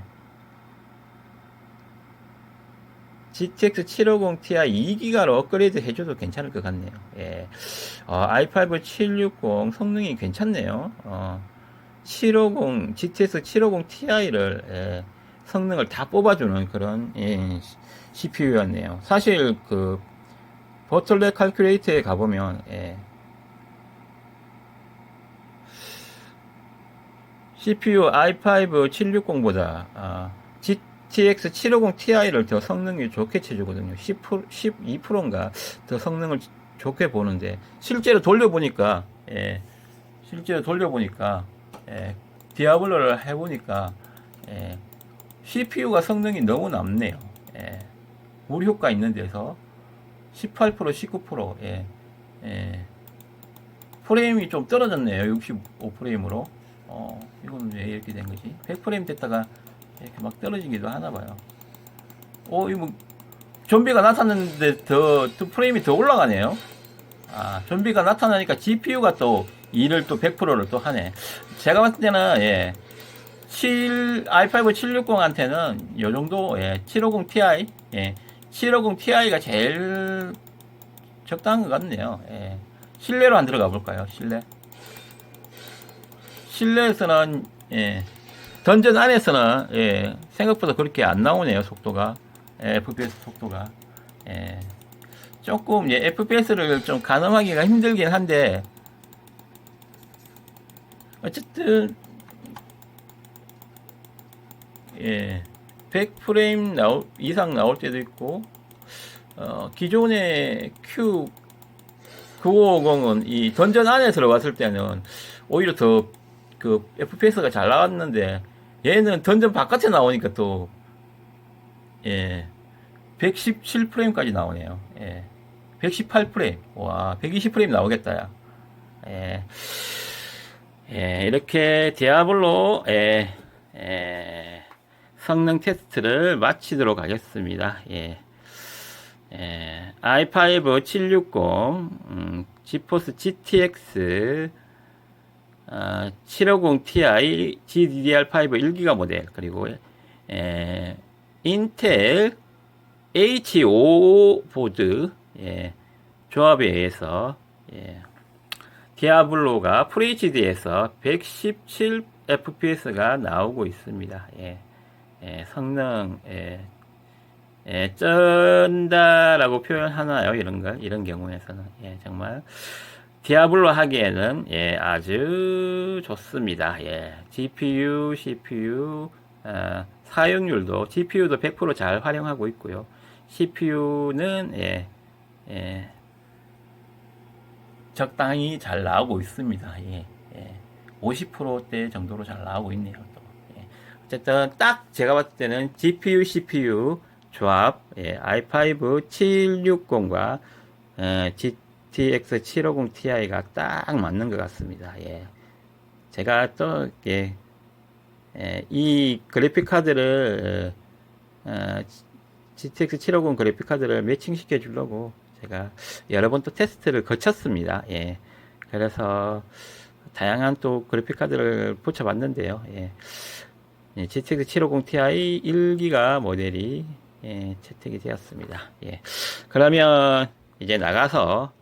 GTX 750 Ti 2기가로 업그레이드 해줘도 괜찮을 것 같네요. 예. i5 760 성능이 괜찮네요. 750, GTX 750 Ti를, 예, 성능을 다 뽑아주는 그런, 예, CPU였네요. 사실, 버틀렉 칼큘레이터에 가보면, 예, CPU i5 760보다, GTX 750 Ti를 더 성능이 좋게 쳐주거든요. 10%, 12%인가 더 성능을 좋게 보는데, 실제로 돌려보니까, 예, 예, 디아블로를 해보니까, 예, CPU가 성능이 너무 남네요. 예, 무리 효과 있는 데서 18%, 19%, 예, 예, 프레임이 좀 떨어졌네요. 65프레임으로. 이건 왜 이렇게 된 거지? 100프레임 됐다가 이렇게 막 떨어지기도 하나 봐요. 이거 좀비가 나타났는데 더 프레임이 더 올라가네요. 좀비가 나타나니까 GPU가 또 일을 또 100%를 또 하네. 제가 봤을 때는, 예, i5 760한테는 요 정도, 예, 750 Ti, 예, 750 Ti가 제일 적당한 것 같네요. 예. 실내로 안 들어가 볼까요? 실내에서는, 예, 던전 안에서는, 예, 생각보다 그렇게 안 나오네요. 속도가, 예, FPS 속도가, 예, 조금, 예, FPS를 좀 가늠하기가 힘들긴 한데, 어쨌든, 예, 100프레임 이상 나올 때도 있고, 기존의 Q950은 이 던전 안에 들어갔을 때는 오히려 더 FPS가 잘 나왔는데, 얘는 던전 바깥에 나오니까 또, 예, 117프레임까지 나오네요. 예, 118프레임. 와, 120프레임 나오겠다, 야. 예, 예, 이렇게 디아블로, 성능 테스트를 마치도록 하겠습니다. 예. i5 760, 지포스 GTX 750 Ti GDDR5 1기가 모델, 그리고 인텔 H5 보드, 예, 조합에 의해서, 예, 디아블로가 FHD에서 117 FPS가 나오고 있습니다. 예, 성능, 쩐다라고 표현하나요? 이런 경우에서는. 예, 정말. 디아블로 하기에는, 예, 아주 좋습니다. 예, GPU, CPU, 사용률도, GPU도 100% 잘 활용하고 있고요. CPU는, 적당히 잘 나오고 있습니다. 50%대 정도로 잘 나오고 있네요. 또. 어쨌든 딱 제가 봤을 때는 GPU, CPU 조합, i5 760과 GTX 750 Ti가 딱 맞는 것 같습니다. 제가 또 이 그래픽 카드를 GTX 750 그래픽 카드를 매칭 시켜 주려고 제가 여러 번 또 테스트를 거쳤습니다. 그래서 다양한 또 그래픽 카드를 붙여봤는데요. GTX 750 Ti 1기가 모델이 채택이 되었습니다. 그러면 이제 나가서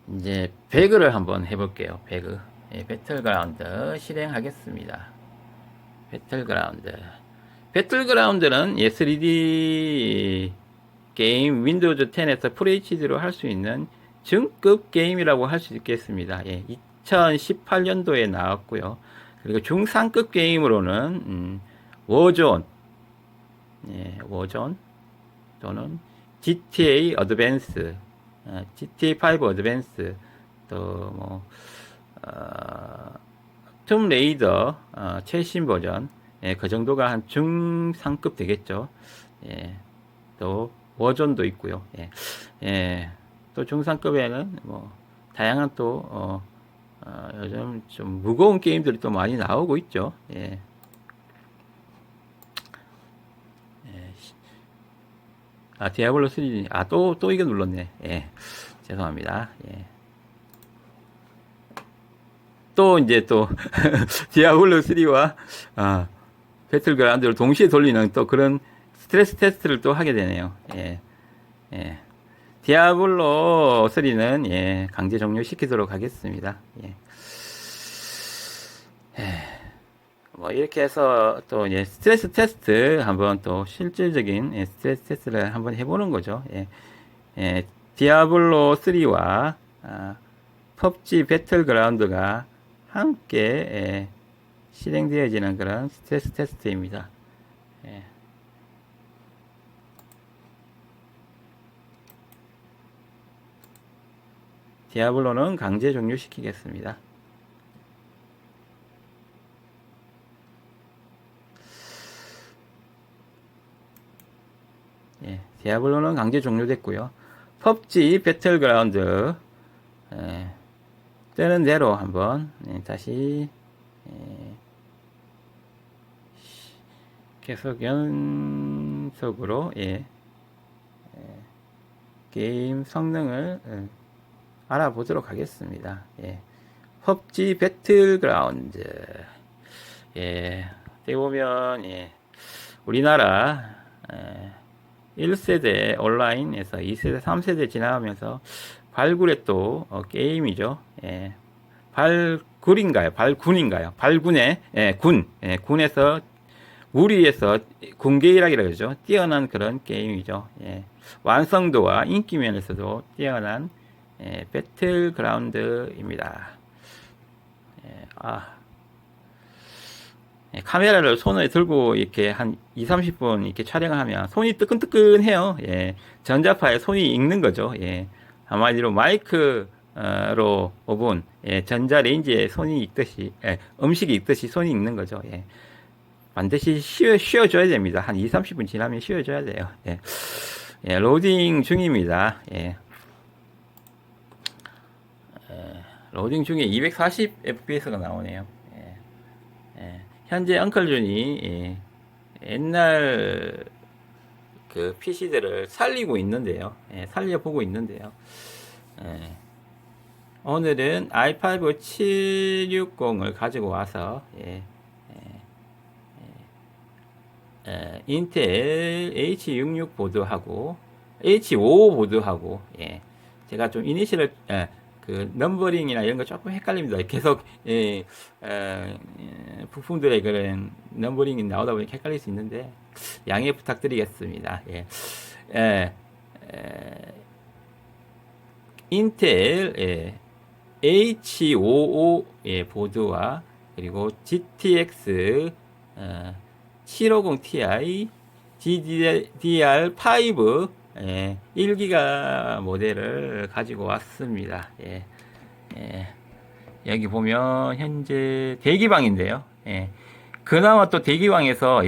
이제 배그를 한번 해볼게요. 배그. 예, 배틀그라운드 실행하겠습니다. 배틀그라운드. 배틀그라운드는 예, 3D 게임 윈도우즈 10에서 FHD로 할 수 있는 중급 게임이라고 할 수 있겠습니다. 예, 2018년도에 나왔고요. 그리고 중상급 게임으로는 워존, 예, 워존 또는 GTA 어드밴스, GTA5 어드밴스, 또뭐 툼 레이더 최신 버전, 예, 그 정도가 한 중상급 되겠죠. 예, 또 워존도 있고요. 예, 예, 또 중상급에는 뭐 다양한 또 요즘 좀 무거운 게임들이 또 많이 나오고 있죠. 예. 아, 디아블로 3, 또 이거 눌렀네. 예. 죄송합니다. 예. 또, 이제 또, 디아블로 3와, 배틀그라운드를 동시에 돌리는 또 그런 스트레스 테스트를 또 하게 되네요. 예. 예. 디아블로 3는, 예, 강제 종료시키도록 하겠습니다. 예. 뭐 이렇게 해서 또 이제 스트레스 테스트 한번 또 실질적인 예, 스트레스 테스트를 한번 해보는 거죠. 예, 예, 디아블로 3와 펍지 배틀그라운드가 함께 예, 실행되어지는 그런 스트레스 테스트입니다. 예. 디아블로는 강제 종료시키겠습니다. 예, 디아블로는 강제 종료됐고요. 펍지 배틀그라운드 뜨는 대로 한번 다시 계속 연속으로 게임 성능을 알아보도록 하겠습니다. 펍지 배틀그라운드 어떻게 보면 우리나라 1세대 온라인에서 2세대, 3세대 지나가면서 발굴의 또 게임이죠. 발굴인가요? 발군인가요? 발군의 군, 군에서 무리에서 군계일학이라고 그러죠. 뛰어난 그런 게임이죠. 완성도와 인기 면에서도 뛰어난 배틀그라운드입니다. 카메라를 손에 들고 이렇게 한 2, 30분 이렇게 촬영하면 손이 뜨끈뜨끈해요. 전자파에 손이 익는 거죠. 한마디로 마이크로 오븐, 전자레인지에 손이 익듯이, 음식이 익듯이 손이 익는 거죠. 반드시 쉬어줘야 됩니다. 한 2, 30분 지나면 쉬어줘야 돼요. 로딩 중입니다. 로딩 중에 240fps가 나오네요. 현재 엉클준이 옛날 그 PC들을 살리고 있는데요. 살려보고 있는데요. 오늘은 i5 760을 가지고 와서 인텔 H66 보드하고 H55 보드하고 제가 좀 이니셜을 그 넘버링이나 이런 거 조금 헷갈립니다. 계속 부품들의 그런 넘버링이 나오다 보니 헷갈릴 수 있는데 양해 부탁드리겠습니다. 인텔 H55 보드와 그리고 GTX 750ti GDDR5 1기가 모델을 가지고 왔습니다. 여기 보면 현재 대기방인데요. 그나마 또 대기방에서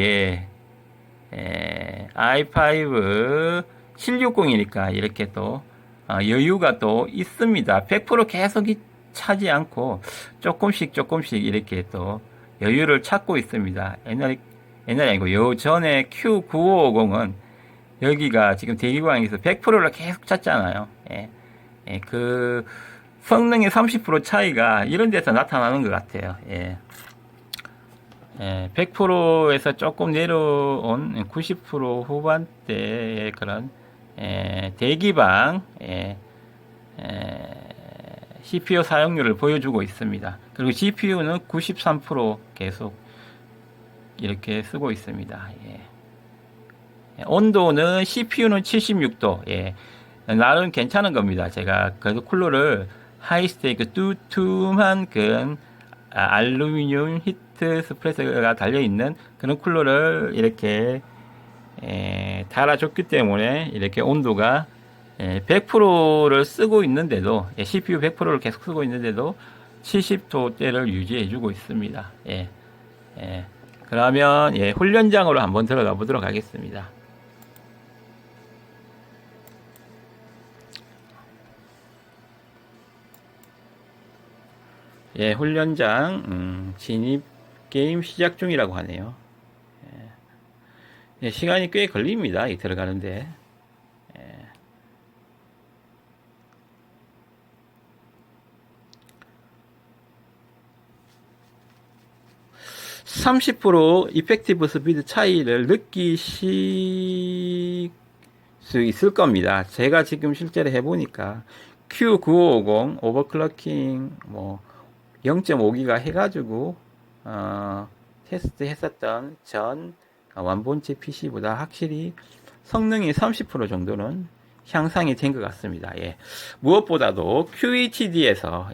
i5 760이니까 이렇게 또 여유가 또 있습니다. 100% 계속 차지 않고 조금씩 이렇게 또 여유를 찾고 있습니다. 옛날이 아니고 요전에 Q9550은 여기가 지금 대기광에서 100%를 계속 찼잖아요. 그 성능의 30% 차이가 이런 데서 나타나는 것 같아요. 100%에서 조금 내려온 90% 후반대의 그런 대기방 CPU 사용률을 보여주고 있습니다. 그리고 GPU는 93% 계속 이렇게 쓰고 있습니다. 예. 온도는 CPU는 76도. 예. 나름 괜찮은 겁니다. 제가 그래도 쿨러를 하이스테이크 뚜툼한 그 알루미늄 히트 스프레서가 달려있는 그런 쿨러를 이렇게 달아줬기 때문에 이렇게 온도가 100%를 쓰고 있는데도 CPU 100%를 계속 쓰고 있는데도 70도대를 유지해주고 있습니다. 그러면 훈련장으로 한번 들어가 보도록 하겠습니다. 훈련장 진입 게임 시작 중이라고 하네요. 시간이 꽤 걸립니다. 이 들어가는데. 30% 이펙티브 스피드 차이를 느끼실 수 있을 겁니다. 제가 지금 실제로 해보니까 Q9550 오버클럭킹 뭐 0.5기가 해가지고 테스트 했었던 전 완본체 PC보다 확실히 성능이 30% 정도는 향상이 된 것 같습니다. 무엇보다도 QHD에서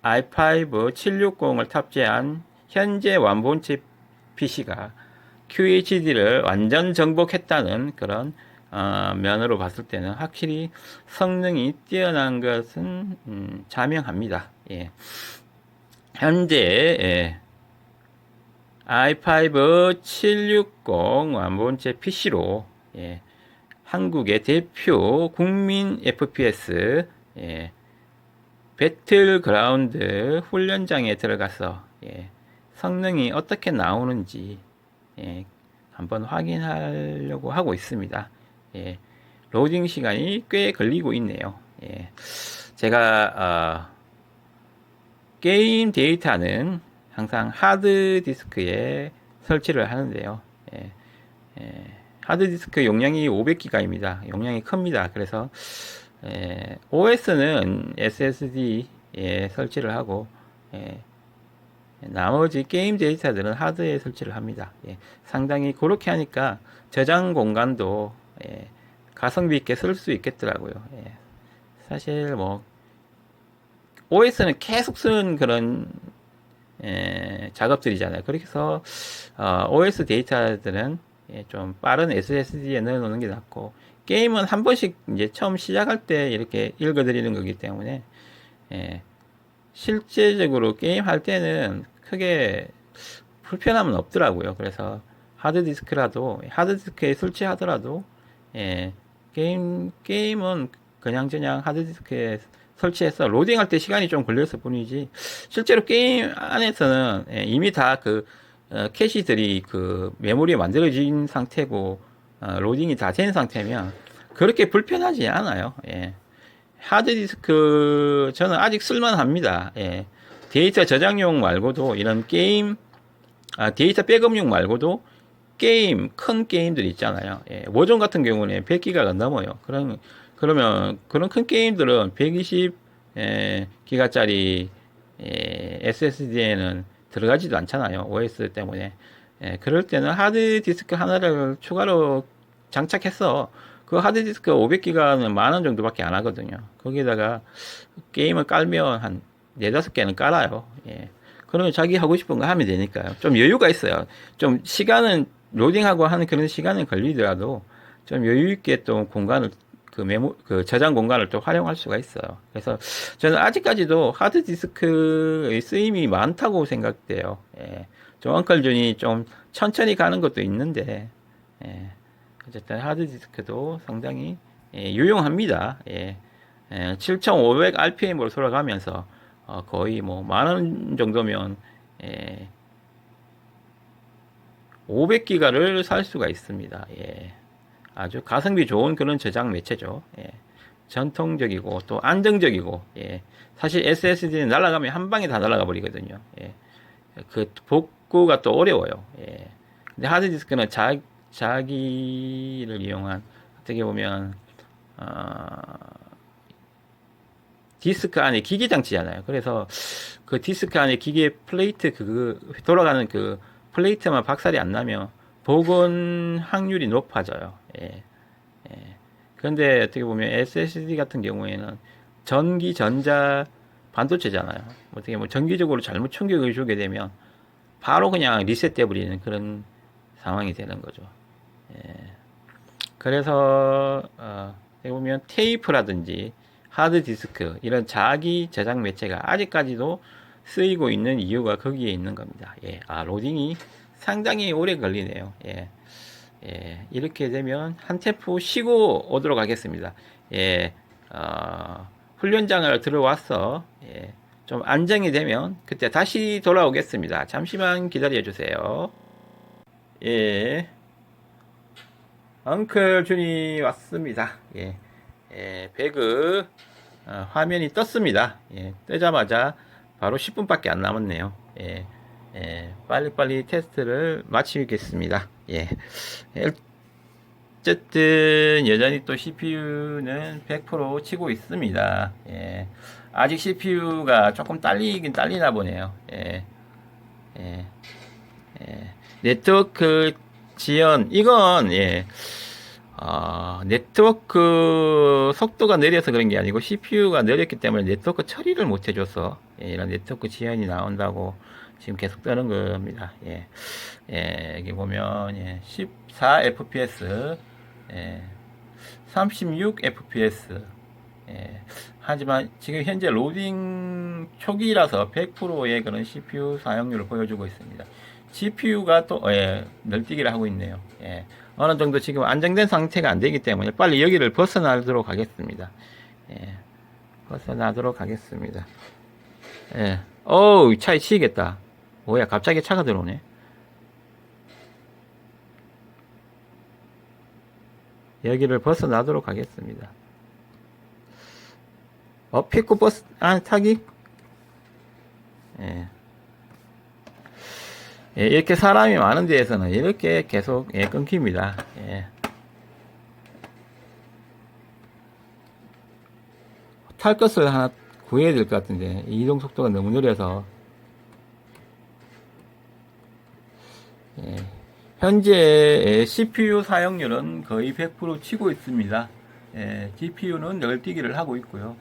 i5 760을 탑재한 현재 완본체 PC가 QHD를 완전 정복했다는 그런 면으로 봤을 때는 확실히 성능이 뛰어난 것은 자명합니다. 현재 i5 760 완본체 PC로 한국의 대표 국민 FPS 배틀그라운드 훈련장에 들어가서 성능이 어떻게 나오는지 한번 확인하려고 하고 있습니다. 로딩 시간이 꽤 걸리고 있네요. 제가 게임 데이터는 항상 하드디스크에 설치를 하는데요. 하드디스크 용량이 500기가입니다. 용량이 큽니다. 그래서 OS는 SSD에 설치를 하고 나머지 게임 데이터들은 하드에 설치를 합니다. 상당히 그렇게 하니까 저장 공간도 가성비 있게 쓸 수 있겠더라고요. 사실 뭐 OS는 계속 쓰는 그런 작업들이잖아요. 그렇게 해서 OS 데이터들은 좀 빠른 SSD에 넣어 놓는 게 낫고, 게임은 한 번씩 이제 처음 시작할 때 이렇게 읽어드리는 거기 때문에 실제적으로 게임 할 때는 크게 불편함은 없더라고요. 그래서 하드디스크에 설치하더라도 게임은 그냥저냥 하드디스크에 설치해서 로딩할 때 시간이 좀 걸렸을 뿐이지, 실제로 게임 안에서는 이미 다 캐시들이 그 메모리에 만들어진 상태고 로딩이 다 된 상태면 그렇게 불편하지 않아요. 하드디스크 저는 아직 쓸만합니다. 데이터 저장용 말고도 이런 게임 데이터 백업용 말고도 큰 게임들 있잖아요. 워존 같은 경우는 100기가가 넘어요. 그러면 그런 큰 게임들은 120기가짜리 SSD에는 들어가지도 않잖아요. OS 때문에. 그럴 때는 하드디스크 하나를 추가로 장착해서, 그 하드디스크 500기가는 10,000원 정도밖에 안 하거든요. 거기다가 게임을 깔면 한 4-5개는 깔아요. 그러면 자기 하고 싶은 거 하면 되니까요. 좀 여유가 있어요. 좀 시간은 로딩하고 하는 그런 시간은 걸리더라도 좀 여유 있게 또 공간을 그 저장 공간을 또 활용할 수가 있어요. 그래서 저는 아직까지도 하드디스크의 쓰임이 많다고 생각돼요. 좀 언클존이 좀 천천히 가는 것도 있는데, 어쨌든 하드디스크도 상당히 유용합니다. 7500rpm으로 돌아가면서 거의 뭐 10,000원 정도면 500기가를 살 수가 있습니다. 아주 가성비 좋은 그런 저장 매체죠. 전통적이고 또 안정적이고, 사실 SSD는 날아가면 한 방에 다 날아가 버리거든요. 그 복구가 또 어려워요. 근데 하드디스크는 자기를 이용한, 어떻게 보면 디스크 안에 기계 장치잖아요. 그래서 그 디스크 안에 기계 플레이트 돌아가는 그 플레이트만 박살이 안 나면 복원 확률이 높아져요. 예. 그런데 어떻게 보면 SSD 같은 경우에는 전기 전자 반도체잖아요. 어떻게 뭐 정기적으로 잘못 충격을 주게 되면 바로 그냥 리셋돼 버리는 그런 상황이 되는 거죠. 그래서 어떻게 보면 테이프라든지 하드 디스크 이런 자기 저장 매체가 아직까지도 쓰이고 있는 이유가 거기에 있는 겁니다. 예. 로딩이 상당히 오래 걸리네요. 예. 이렇게 되면 한 템포 쉬고 오도록 하겠습니다. 예. 훈련장을 들어와서 좀 안정이 되면 그때 다시 돌아오겠습니다. 잠시만 기다려 주세요. 예. 엉클 준이 왔습니다. 배그 화면이 떴습니다. 뜨자마자 바로 10분밖에 안 남았네요. 빨리빨리 테스트를 마치겠습니다. 어쨌든 여전히 또 CPU는 100% 치고 있습니다. 아직 CPU가 조금 딸리긴 딸리나 보네요. 네트워크 지연 이건 네트워크 속도가 느려서 그런 게 아니고 CPU가 느렸기 때문에 네트워크 처리를 못 해줘서 이런 네트워크 지연이 나온다고 지금 계속 뜨는 겁니다. 여기 보면 14 fps, 36 fps. 하지만 지금 현재 로딩 초기라서 100%의 그런 CPU 사용률을 보여주고 있습니다. GPU가 또 널뛰기를 하고 있네요. 어느 정도 지금 안정된 상태가 안 되기 때문에 빨리 여기를 벗어나도록 하겠습니다. 벗어나도록 하겠습니다. 어우, 차에 치이겠다. 뭐야, 갑자기 차가 들어오네. 여기를 벗어나도록 하겠습니다. 피크버스 타기? 이렇게 사람이 많은 데에서는 이렇게 계속 끊깁니다. 탈 것을 하나 구해야 될 것 같은데 이동 속도가 너무 느려서 현재 CPU 사용률은 거의 100% 치고 있습니다. GPU는 널뛰기를 하고 있고요.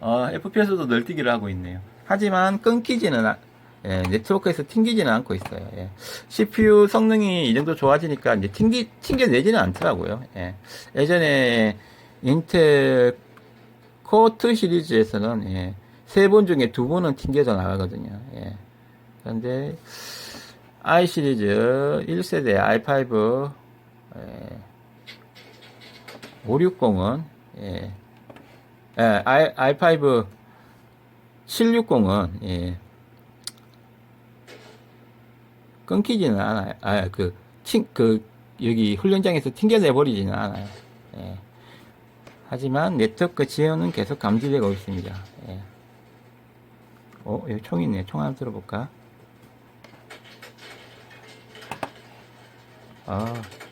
FPS도 널뛰기를 하고 있네요. 하지만 끊기지는 네트워크에서 튕기지는 않고 있어요. CPU 성능이 이 정도 좋아지니까 이제 튕겨내지는 않더라고요. 예전에 인텔 코어2 시리즈에서는 3번 중에 2번은 튕겨져 나가거든요. 그런데 i 시리즈 1세대 i5 560은 i5 760은 끊기지는 않아요. 여기 훈련장에서 튕겨내버리지는 않아요. 하지만 네트워크 지연은 계속 감지되고 있습니다. 여기 총 있네. 총 하나 들어볼까?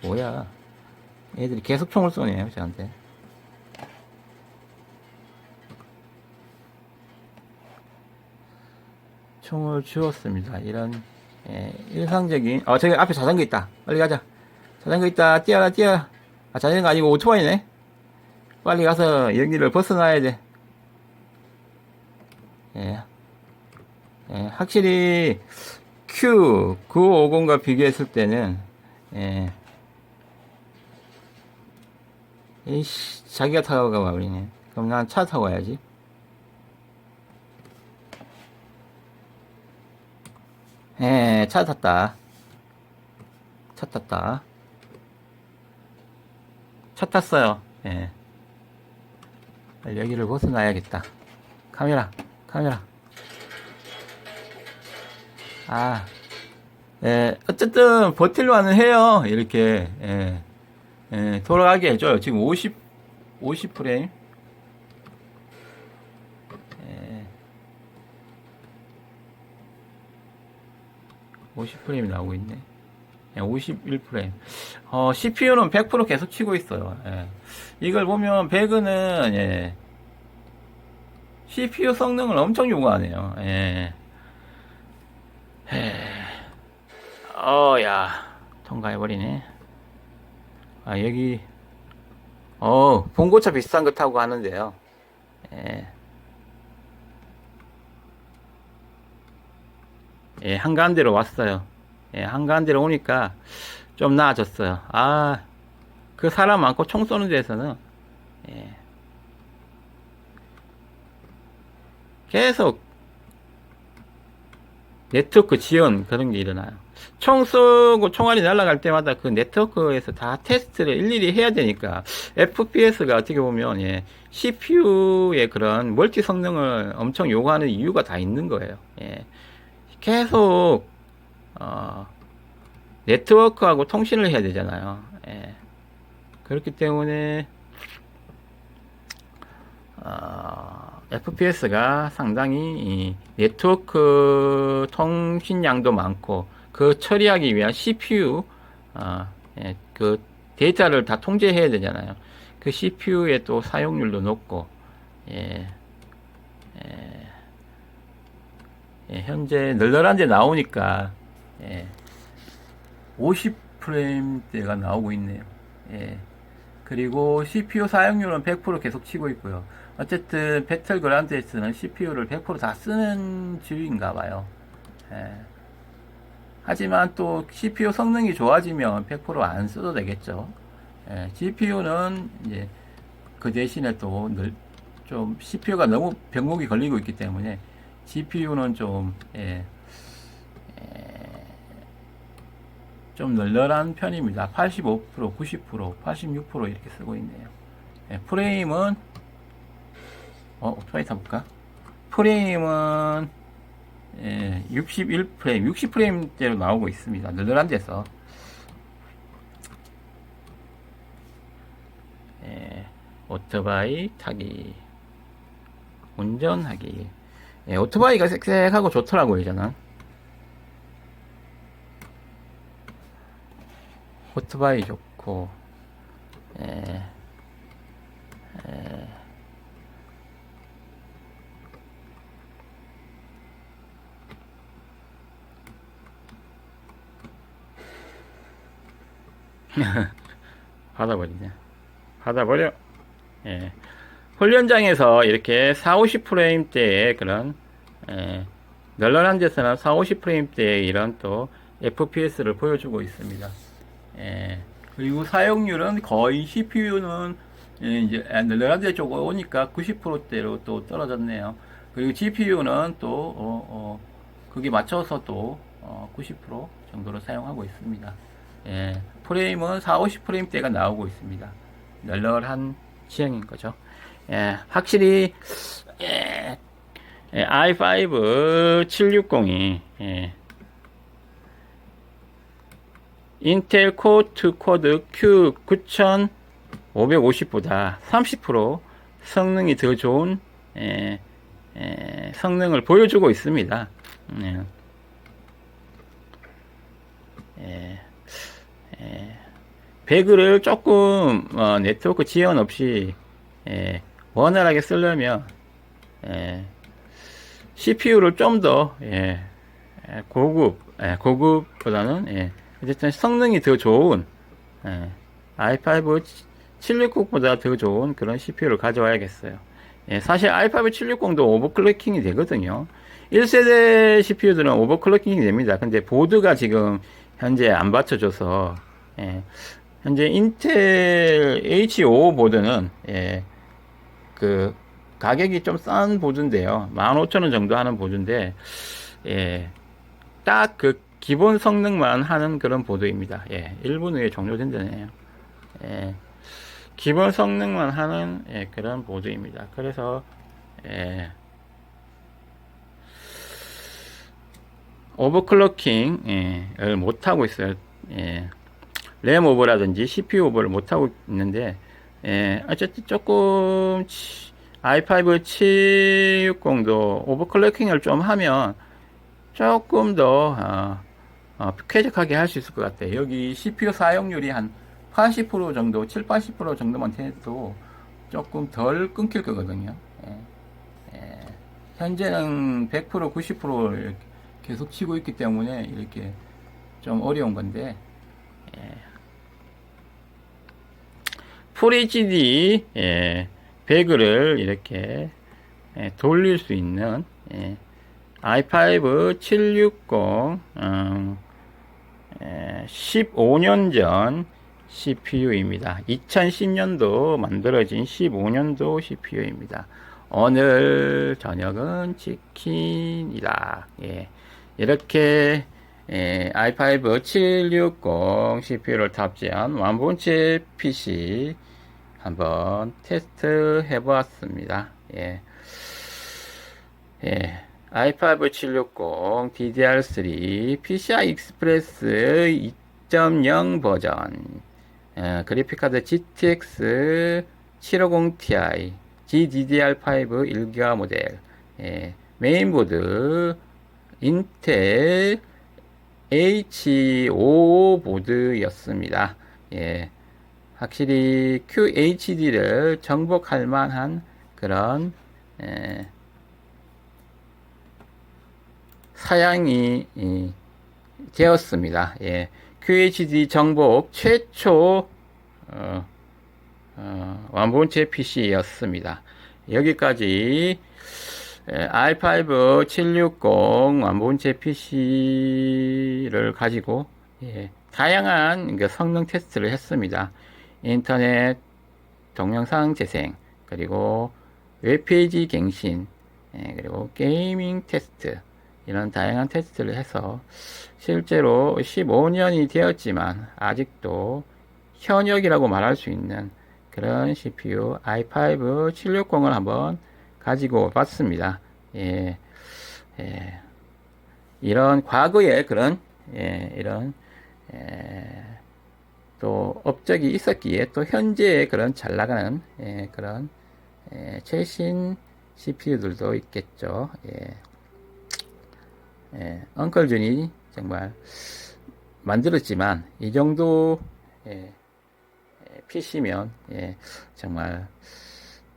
뭐야. 애들이 계속 총을 쏘네요, 저한테. 총을 주었습니다. 이런, 일상적인, 저기 앞에 자전거 있다. 빨리 가자. 자전거 있다. 뛰어라. 자전거 아니고 오토바이네. 빨리 가서 여기를 벗어나야 돼. 확실히 Q950과 비교했을 때는 자기가 타고 가버리네. 그럼 난 차 타고 가야지. 차 탔다. 차 탔어요. 여기를 벗어나야겠다. 카메라. 어쨌든 버틸만은 해요. 이렇게 돌아가게 해줘요. 지금 50프레임. 50프레임이 나오고 있네. 예, 51프레임. CPU는 100% 계속 치고 있어요. 예. 이걸 보면 배그는 예, CPU 성능을 엄청 요구하네요. 예. 야, 통과해버리네. 아, 여기, 봉고차 비슷한 거 타고 가는데요. 예. 예, 한가운데로 왔어요. 예, 한가운데로 오니까 좀 나아졌어요. 아, 그 사람 많고 총 쏘는 데에서는, 예, 계속 네트워크 지연 그런 게 일어나요. 총 쏘고 총알이 날아갈 때마다 그 네트워크에서 다 테스트를 일일이 해야 되니까 FPS가 어떻게 보면 예, CPU의 그런 멀티 성능을 엄청 요구하는 이유가 다 있는 거예요. 예. 계속 네트워크하고 통신을 해야 되잖아요. 예. 그렇기 때문에 FPS가 상당히 이 네트워크 통신량도 많고 그 처리하기 위한 CPU 예, 그 데이터를 다 통제해야 되잖아요. 그 CPU의 또 사용률도 높고 예, 예, 현재 널널한 데 나오니까 예, 50프레임대가 나오고 있네요. 예. 그리고 CPU 사용률은 100% 계속 치고 있고요. 어쨌든 배틀그라운드에서는 CPU를 100%다 쓰는 주의인가 봐요. 예. 하지만 또 CPU 성능이 좋아지면 100%안 써도 되겠죠. 예. GPU는 이제 그 대신에 또 좀 CPU가 너무 병목이 걸리고 있기 때문에 GPU는 좀 좀 널널한 편입니다. 85%, 90%, 86% 이렇게 쓰고 있네요. 예, 프레임은 오토바이 타볼까? 프레임은 61프레임, 60프레임대로 나오고 있습니다. 널널한 데서 오토바이 타기, 운전하기. 오토바이가 섹섹하고 좋더라고요, 저는. 오토바이 좋고, 예, 받아버리네. 받아버려. 예. 훈련장에서 이렇게 4, 50프레임대의 그런, 널널한 데서는 4, 50프레임대의 이런 또 FPS를 보여주고 있습니다. 그리고 사용률은 거의 CPU는 이제 널널한 쪽 오니까 90%대로 또 떨어졌네요. 그리고 GPU는 또 그게 맞춰서 또 90% 정도로 사용하고 있습니다. 프레임은 4, 50프레임대가 나오고 있습니다. 널널한 취향인 거죠. 확실히 i5 760이 인텔 코어 2 쿼드 Q 9550보다 30% 성능이 더 좋은 성능을 보여주고 있습니다. 배그를 조금 네트워크 지연 없이 원활하게 쓰려면 CPU를 좀 더 고급보다는 어쨌든 성능이 더 좋은 i5 760보다 더 좋은 그런 CPU를 가져와야겠어요. 사실 i5 760도 오버클럭킹이 되거든요. 1세대 CPU들은 오버클럭킹이 됩니다. 근데 보드가 지금 현재 안 받쳐줘서 현재 인텔 H5 보드는 그 가격이 좀 싼 보드인데요. 15,000원 정도 하는 보드인데 딱 그 기본 성능만 하는 그런 보드입니다. 1분 후에 종료된다네요. 기본 성능만 하는 그런 보드입니다. 그래서 오버클럭킹을 못하고 있어요. 램 오버라든지 CPU 오버를 못하고 있는데 어쨌든 조금 i5 760도 오버클럭킹을 좀 하면 조금 더 쾌적하게 할 수 있을 것 같아요. 여기 CPU 사용률이 한 80% 정도, 7, 80% 정도만 돼도 조금 덜 끊길 거거든요. 예, 예. 현재는 100%, 90% 이렇게 계속 치고 있기 때문에 이렇게 좀 어려운 건데, 예. FHD 배그를 이렇게 돌릴 수 있는 i5 760 15년 전 CPU입니다. 2010년도 만들어진 15년도 CPU입니다. 오늘 저녁은 치킨이다. 이렇게 i5 760 CPU를 탑재한 완본체 PC 한번 테스트 해보았습니다. i5 760 DDR3 PCI Express 2.0 버전, 그래픽카드 GTX 750 Ti GDDR5 1기가 모델, 메인보드 인텔 H5 보드였습니다. 확실히 QHD를 정복할 만한 그런 사양이 되었습니다. QHD 정복 최초 완본체 PC였습니다. 여기까지 i5 760 완본체 PC를 가지고 다양한 성능 테스트를 했습니다. 인터넷 동영상 재생, 그리고 웹페이지 갱신, 그리고 게이밍 테스트, 이런 다양한 테스트를 해서 실제로 15년이 되었지만 아직도 현역이라고 말할 수 있는 그런 CPU i5 760을 한번 가지고 봤습니다. 이런 과거에 그런 이런 또 업적이 있었기에 또 현재의 그런 잘 나가는 그런 최신 CPU들도 있겠죠. 엉클준이 정말 만들었지만 이 정도 PC면 정말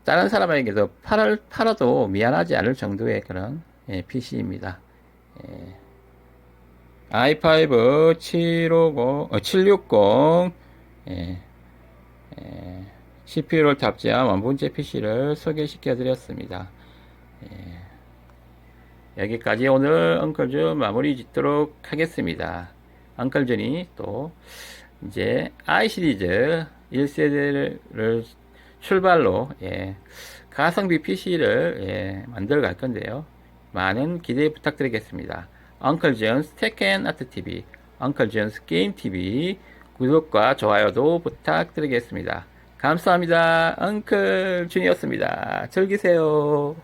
다른 사람에게도 팔아도 미안하지 않을 정도의 그런 PC입니다. i5 760 CPU를 탑재한 완본체 PC를 소개시켜 드렸습니다. 여기까지 오늘 엉클준 마무리 짓도록 하겠습니다. 엉클준이 또 이제 i 시리즈 1세대를 출발로 가성비 PC를 만들어 갈 건데요. 많은 기대 부탁드리겠습니다. 엉클준스 테크앤아트TV, 엉클준스 게임TV 구독과 좋아요도 부탁드리겠습니다. 감사합니다. 엉클준이었습니다. 즐기세요.